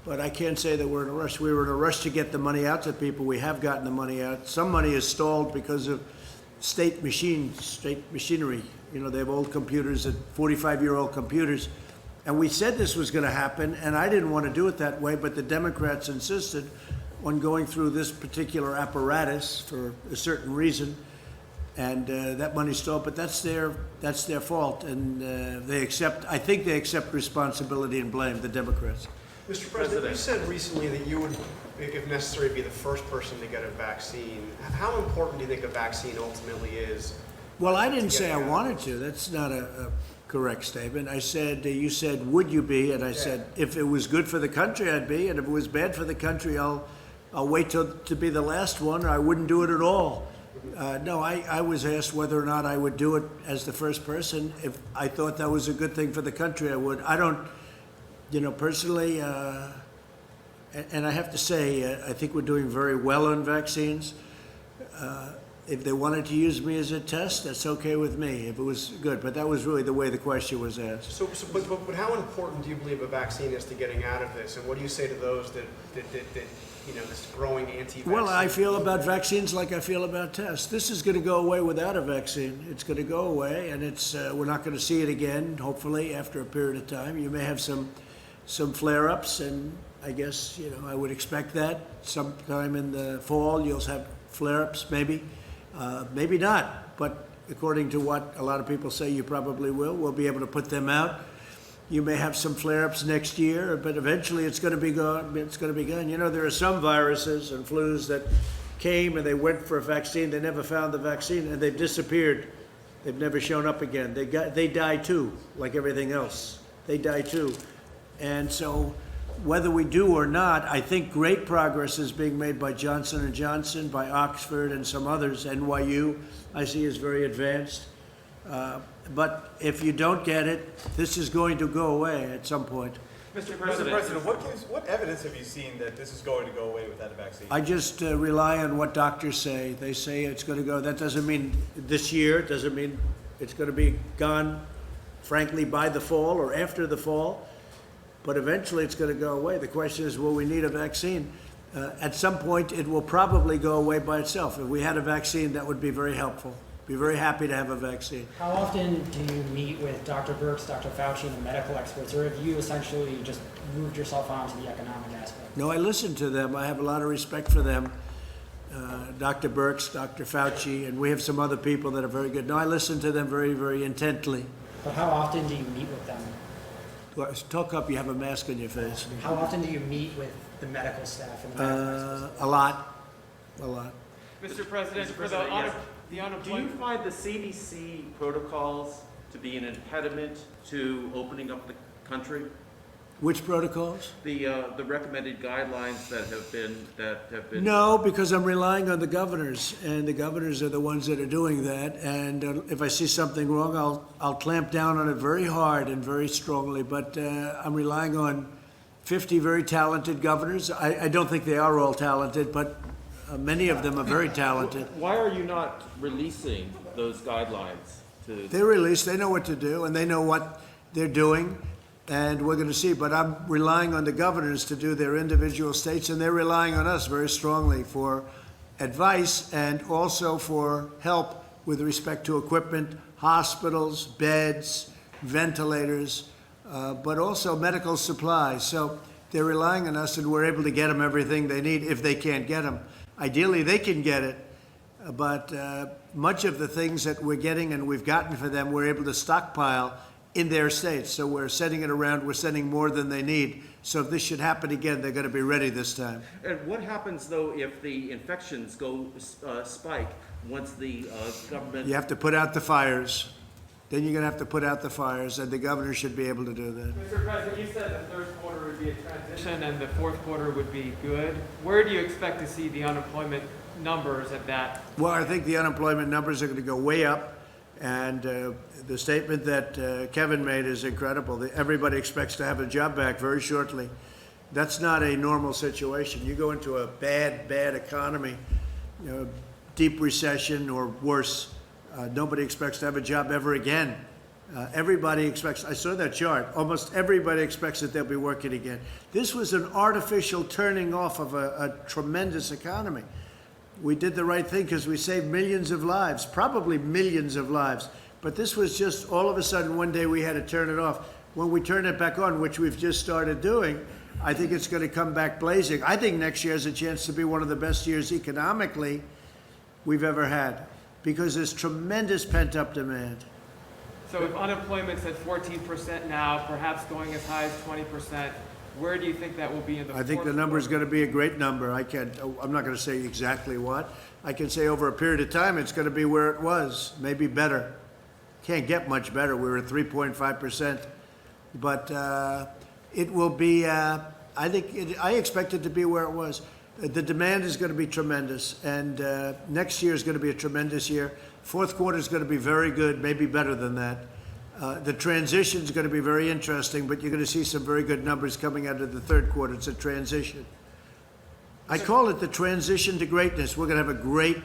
S1: but I can't say that we're in a rush. We were in a rush to get the money out to people. We have gotten the money out. Some money is stalled because of state machinery. You know, they have old computers, 45-year-old computers. And we said this was going to happen, and I didn't want to do it that way, but the Democrats insisted on going through this particular apparatus for a certain reason, and that money stalled. But that's their fault, and I think they accept responsibility and blame, the Democrats.
S4: Mr. President, you said recently that you would, if necessary, be the first person to get a vaccine. How important do you think a vaccine ultimately is?
S1: Well, I didn't say I wanted to. That's not a correct statement. I said, you said, would you be? And I said, if it was good for the country, I'd be. And if it was bad for the country, I'll wait to be the last one, or I wouldn't do it at all. No, I was asked whether or not I would do it as the first person. If I thought that was a good thing for the country, I would. I don't, personally, and I have to say, I think we're doing very well on vaccines. If they wanted to use me as a test, that's okay with me, if it was good. But that was really the way the question was asked.
S4: But how important do you believe a vaccine is to getting out of this? And what do you say to those that this growing anti-vaccine?
S1: Well, I feel about vaccines like I feel about tests. This is going to go away without a vaccine. It's going to go away, and we're not going to see it again, hopefully, after a period of time. You may have some flare-ups, and I guess, I would expect that. Sometime in the fall, you'll have flare-ups, maybe. Maybe not, but according to what a lot of people say, you probably will. We'll be able to put them out. You may have some flare-ups next year, but eventually it's going to be gone. It's going to be gone. There are some viruses and flus that came and they went for a vaccine. They never found the vaccine and they've disappeared. They've never shown up again. They die too, like everything else. They die too. And so whether we do or not, I think great progress is being made by Johnson & Johnson, by Oxford, and some others. NYU, I see, is very advanced. But if you don't get it, this is going to go away at some point.
S6: Mr. President, what evidence have you seen that this is going to go away without a vaccine?
S1: I just rely on what doctors say. They say it's going to go. That doesn't mean this year. It doesn't mean it's going to be gone, frankly, by the fall or after the fall. But eventually it's going to go away. The question is, will we need a vaccine? At some point, it will probably go away by itself. If we had a vaccine, that would be very helpful. Be very happy to have a vaccine.
S23: How often do you meet with Dr. Birx, Dr. Fauci, and the medical experts, or have you essentially just moved yourself on to the economic aspect?
S1: No, I listen to them. I have a lot of respect for them. Dr. Birx, Dr. Fauci, and we have some other people that are very good. No, I listen to them very, very intently.
S23: But how often do you meet with them?
S1: Talk up, you have a mask on your face.
S23: How often do you meet with the medical staff and the medical experts?
S1: A lot. A lot.
S6: Mr. President, for the unemployment.
S7: Do you find the CDC protocols to be an impediment to opening up the country?
S1: Which protocols?
S7: The recommended guidelines that have been.
S1: No, because I'm relying on the governors, and the governors are the ones that are doing that. And if I see something wrong, I'll clamp down on it very hard and very strongly. But I'm relying on 50 very talented governors. I don't think they are all talented, but many of them are very talented.
S7: Why are you not releasing those guidelines to?
S1: They're released. They know what to do, and they know what they're doing. And we're going to see, but I'm relying on the governors to do their individual states, and they're relying on us very strongly for advice and also for help with respect to equipment, hospitals, beds, ventilators, but also medical supplies. So they're relying on us, and we're able to get them everything they need if they can't get them. Ideally, they can get it, but much of the things that we're getting and we've gotten for them, we're able to stockpile in their states. So we're sending it around, we're sending more than they need. So if this should happen again, they're going to be ready this time.
S7: And what happens, though, if the infections go spike once the government...
S1: You have to put out the fires. Then you're going to have to put out the fires, and the governor should be able to do that.
S6: Mr. President, you said the third quarter would be a transition and the fourth quarter would be good. Where do you expect to see the unemployment numbers at that?
S1: Well, I think the unemployment numbers are going to go way up. And the statement that Kevin made is incredible. Everybody expects to have a job back very shortly. That's not a normal situation. You go into a bad economy, deep recession or worse, nobody expects to have a job ever again. Everybody expects, I saw that chart, almost everybody expects that they'll be working again. This was an artificial turning off of a tremendous economy. We did the right thing because we saved millions of lives, probably millions of lives. But this was just all of a sudden one day we had to turn it off. When we turn it back on, which we've just started doing, I think it's going to come back blazing. I think next year has a chance to be one of the best years economically we've ever had because there's tremendous pent-up demand.
S6: So if unemployment's at 14% now, perhaps going as high as 20%, where do you think that will be in the
S1: I think the number is going to be a great number. I'm not going to say exactly what. I can say over a period of time it's going to be where it was, maybe better. Can't get much better. We were at 3.5%. But it will be, I expect it to be where it was. The demand is going to be tremendous, and next year is going to be a tremendous year. Fourth quarter is going to be very good, maybe better than that. The transition is going to be very interesting, but you're going to see some very good numbers coming out of the third quarter. It's a transition. I call it the transition to greatness. We're going to have a great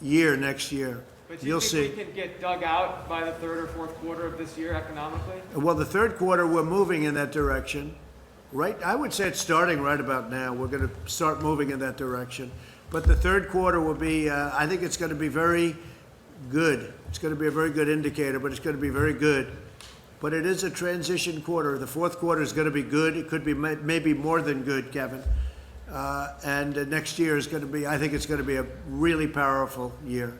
S1: year next year.
S6: But
S1: You'll see.
S6: We can get dug out by the third or fourth quarter of this year economically?
S1: Well, the third quarter, we're moving in that direction. Right, I would say it's starting right about now. We're going to start moving in that direction. But the third quarter will be, I think it's going to be very good. It's going to be a very good indicator, but it's going to be very good. But it is a transition quarter. The fourth quarter is going to be good. It could be maybe more than good, Kevin. And next year is going to be, I think it's going to be a really powerful year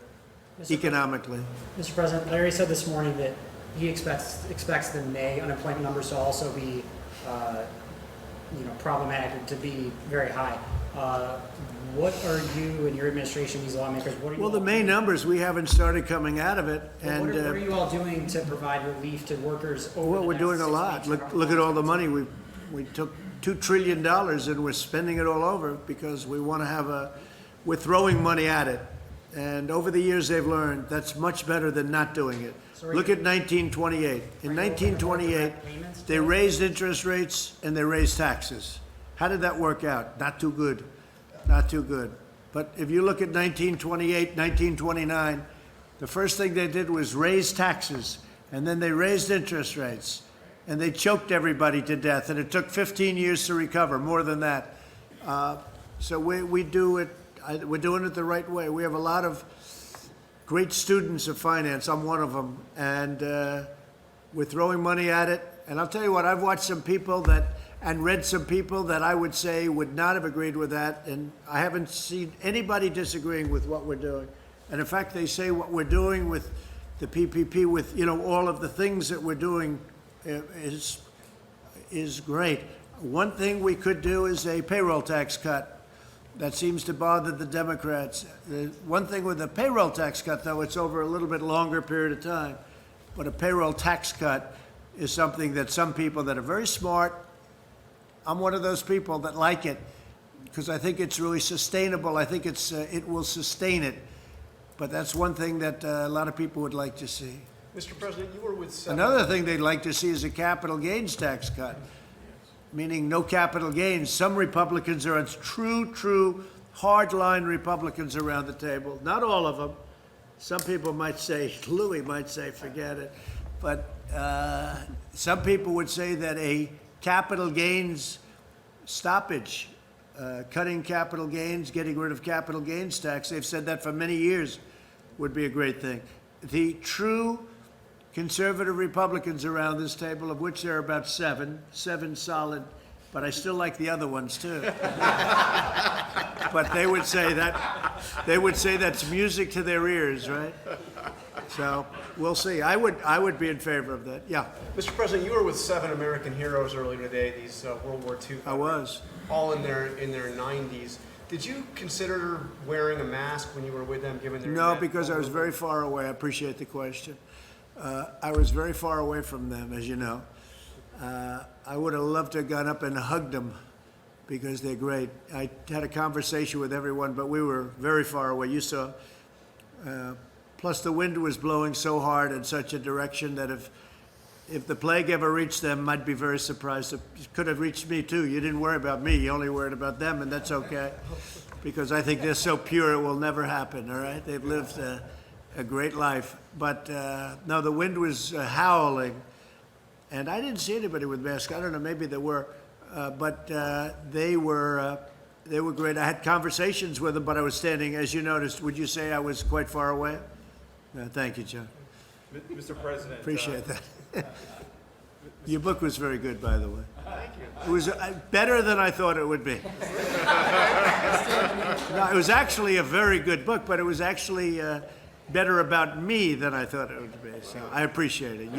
S1: economically.
S23: Mr. President, Larry said this morning that he expects the May unemployment numbers to also be problematic, to be very high. What are you and your administration, these lawmakers, what are you
S1: Well, the May numbers, we haven't started coming out of it. And
S23: what are you all doing to provide relief to workers over
S1: well,
S23: the
S1: we're
S23: next
S1: doing a
S23: 6
S1: lot.
S23: weeks?
S1: Look at all the money. We took $2 trillion and we're spending it all over because we want to have we're throwing money at it. And over the years, they've learned that's much better than not doing it. Look at 1928. In 1928, they raised interest rates and they raised taxes. How did that work out? Not too good. Not too good. But if you look at 1928, 1929, the first thing they did was raise taxes, and then they raised interest rates, and they choked everybody to death, and it took 15 years to recover, more than that. So we do it, we're doing it the right way. We have a lot of great students of finance. I'm one of them, and we're throwing money at it. And I'll tell you what, I've watched some people and read some people that I would say would not have agreed with that, and I haven't seen anybody disagreeing with what we're doing. And in fact, they say what we're doing with the PPP, with, you know, all of the things that we're doing is great. One thing we could do is a payroll tax cut. That seems to bother the Democrats. One thing with a payroll tax cut, though, it's over a little bit longer period of time. But a payroll tax cut is something that some people that are very smart, I'm one of those people that like it because I think it's really sustainable. I think it will sustain it. But that's one thing that a lot of people would like to see.
S4: Mr. President, you were with seven.
S1: Another thing they'd like to see is a capital gains tax cut, meaning no capital gains. Some Republicans are true, hardline Republicans around the table. Not all of them. Some people might say, Louis might say, forget it. But some people would say that a capital gains stoppage, cutting capital gains, getting rid of capital gains tax, they've said that for many years, would be a great thing. The true conservative Republicans around this table, of which there are about seven solid, but I still like the other ones too. But they would say that's music to their ears, right? So we'll see. I would be in favor of that. Yeah.
S4: Mr. President, you were with 7 American heroes earlier today, these World War II.
S1: I was.
S4: All in their 90s. Did you consider wearing a mask when you were with them, given their...
S1: No, because I was very far away. I appreciate the question. I was very far away from them, as you know. I would have loved to have gone up and hugged them because they're great. I had a conversation with everyone, but we were very far away. You saw. Plus, the wind was blowing so hard in such a direction that if the plague ever reached them, I'd be very surprised. It could have reached me, too. You didn't worry about me. You only worried about them, and that's okay, because I think they're so pure it will never happen, all right? They've lived a great life. But, no, the wind was howling, and I didn't see anybody with masks. I don't know, maybe there were, but they were great. I had conversations with them, but I was standing, as you noticed, would you say I was quite far away? No, thank you, John.
S8: Mr. President.
S1: Appreciate that. Your book was very good, by the way. Thank you. It was better than I thought it would be. No, it was actually a very good book, but it was actually better about me than I thought it would be. So I appreciate it.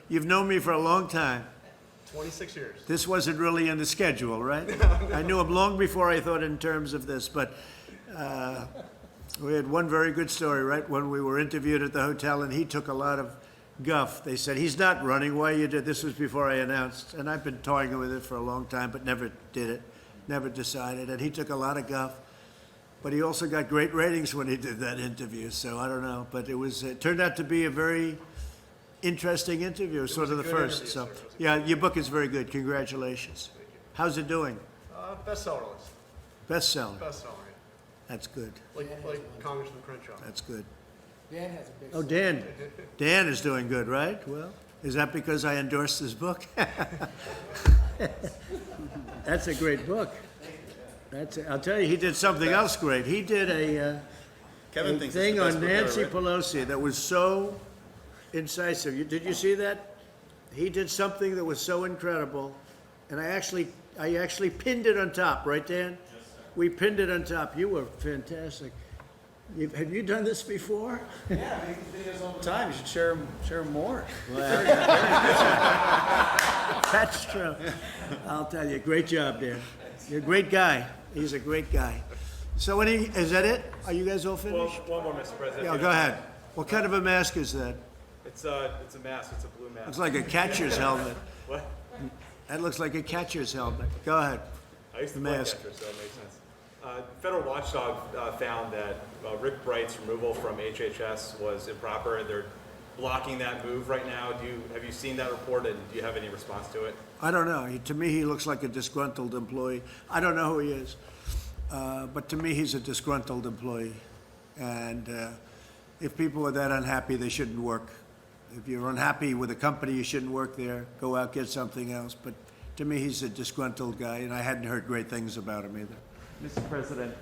S1: You've known me for a long time.
S4: 26 years.
S1: This wasn't really in the schedule, right?
S4: No.
S1: I knew him long before I thought in terms of this, but we had one very good story, right? When we were interviewed at the hotel, and he took a lot of guff. They said, he's not running. Why you did this? Was before I announced. And I've been toying with it for a long time, but never did it, never decided. And he took a lot of guff. But he also got great ratings when he did that interview. So I don't know. But it turned out to be a very interesting interview, sort of the first. So yeah, your book is very good. Congratulations. How's it doing?
S4: Bestseller list.
S1: Bestseller.
S4: Bestseller, yeah.
S1: That's good.
S4: Like Congressman Crenshaw.
S1: That's good.
S23: Dan has a big...
S1: Oh, Dan. Dan is doing good, right? Well, is that because I endorsed his book? That's a great book. I'll tell you, he did something else great. He did a thing on Nancy Pelosi that was so incisive. Did you see that? He did something that was so incredible, and I actually pinned it on top, right, Dan? We pinned it on top. You were fantastic. Have you done this before?
S13: Yeah, I do this all the time. You should share them more.
S1: Well, that's true. I'll tell you, great job, Dan. You're a great guy. He's a great guy. So is that it? Are you guys all finished?
S8: Well, one more, Mr. President.
S1: Yeah, go ahead. What kind of a mask is that?
S8: It's a mask. It's a blue mask.
S1: Looks like a catcher's helmet.
S8: What?
S1: That looks like a catcher's helmet. Go ahead.
S8: I used to play catcher, so it makes sense. Federal watchdog found that Rick Bright's removal from HHS was improper, and they're blocking that move right now. Have you seen that report, and do you have any response to it?
S1: I don't know. To me, he looks like a disgruntled employee. I don't know who he is, but to me, he's a disgruntled employee. And if people are that unhappy, they shouldn't work. If you're unhappy with a company, you shouldn't work there. Go out, get something else. But to me, he's a disgruntled guy, and I hadn't heard great things about him either.
S7: Mr. President,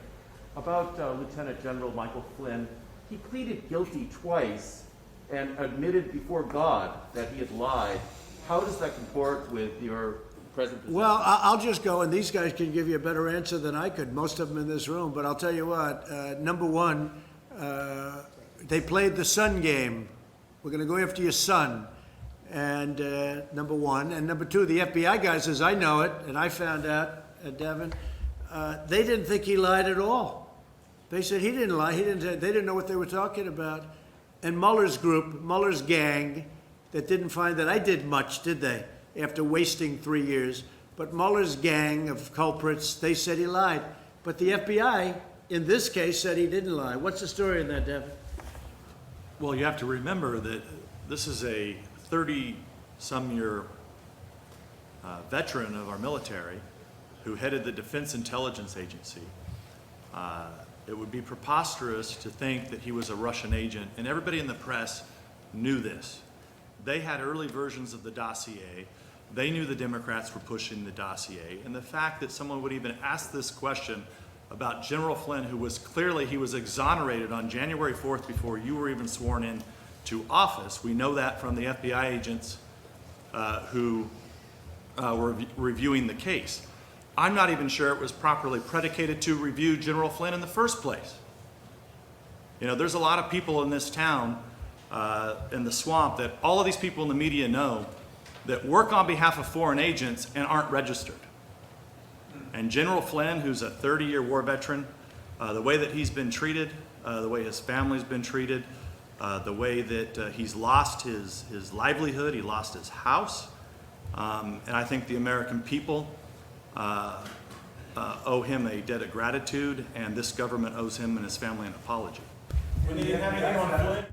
S7: about Lieutenant General Michael Flynn, he pleaded guilty twice and admitted before God that he had lied. How does that comport with your present position?
S1: Well, I'll just go, and these guys can give you a better answer than I could, most of them in this room. But I'll tell you what, number one, they played the son game. We're going to go after your son. And number one. And number two, the FBI guys, as I know it, and I found out, Devin, they didn't think he lied at all. They said he didn't lie. They didn't know what they were talking about. And Mueller's group, Mueller's gang, that didn't find that I did much, did they, after wasting 3 years? But Mueller's gang of culprits, they said he lied. But the FBI, in this case, said he didn't lie. What's the story in that, Devin?
S11: Well, you have to remember that this is a 30-some-year veteran of our military who headed the Defense Intelligence Agency. It would be preposterous to think that he was a Russian agent, and everybody in the press knew this. They had early versions of the dossier. They knew the Democrats were pushing the dossier, and the fact that someone would even ask this question about General Flynn, who was clearly, he was exonerated on January 4th before you were even sworn in to office. We know that from the FBI agents who were reviewing the case. I'm not even sure it was properly predicated to review General Flynn in the first place. You know, there's a lot of people in this town, in the swamp, that all of these people in the media know that work on behalf of foreign agents and aren't registered. And General Flynn, who's a 30-year war veteran, the way that he's been treated, the way his family's been treated, the way that he's lost his livelihood, he lost his house, and I think the American people owe him a debt of gratitude, and this government owes him and his family an apology.
S8: When you have anything on Flynn?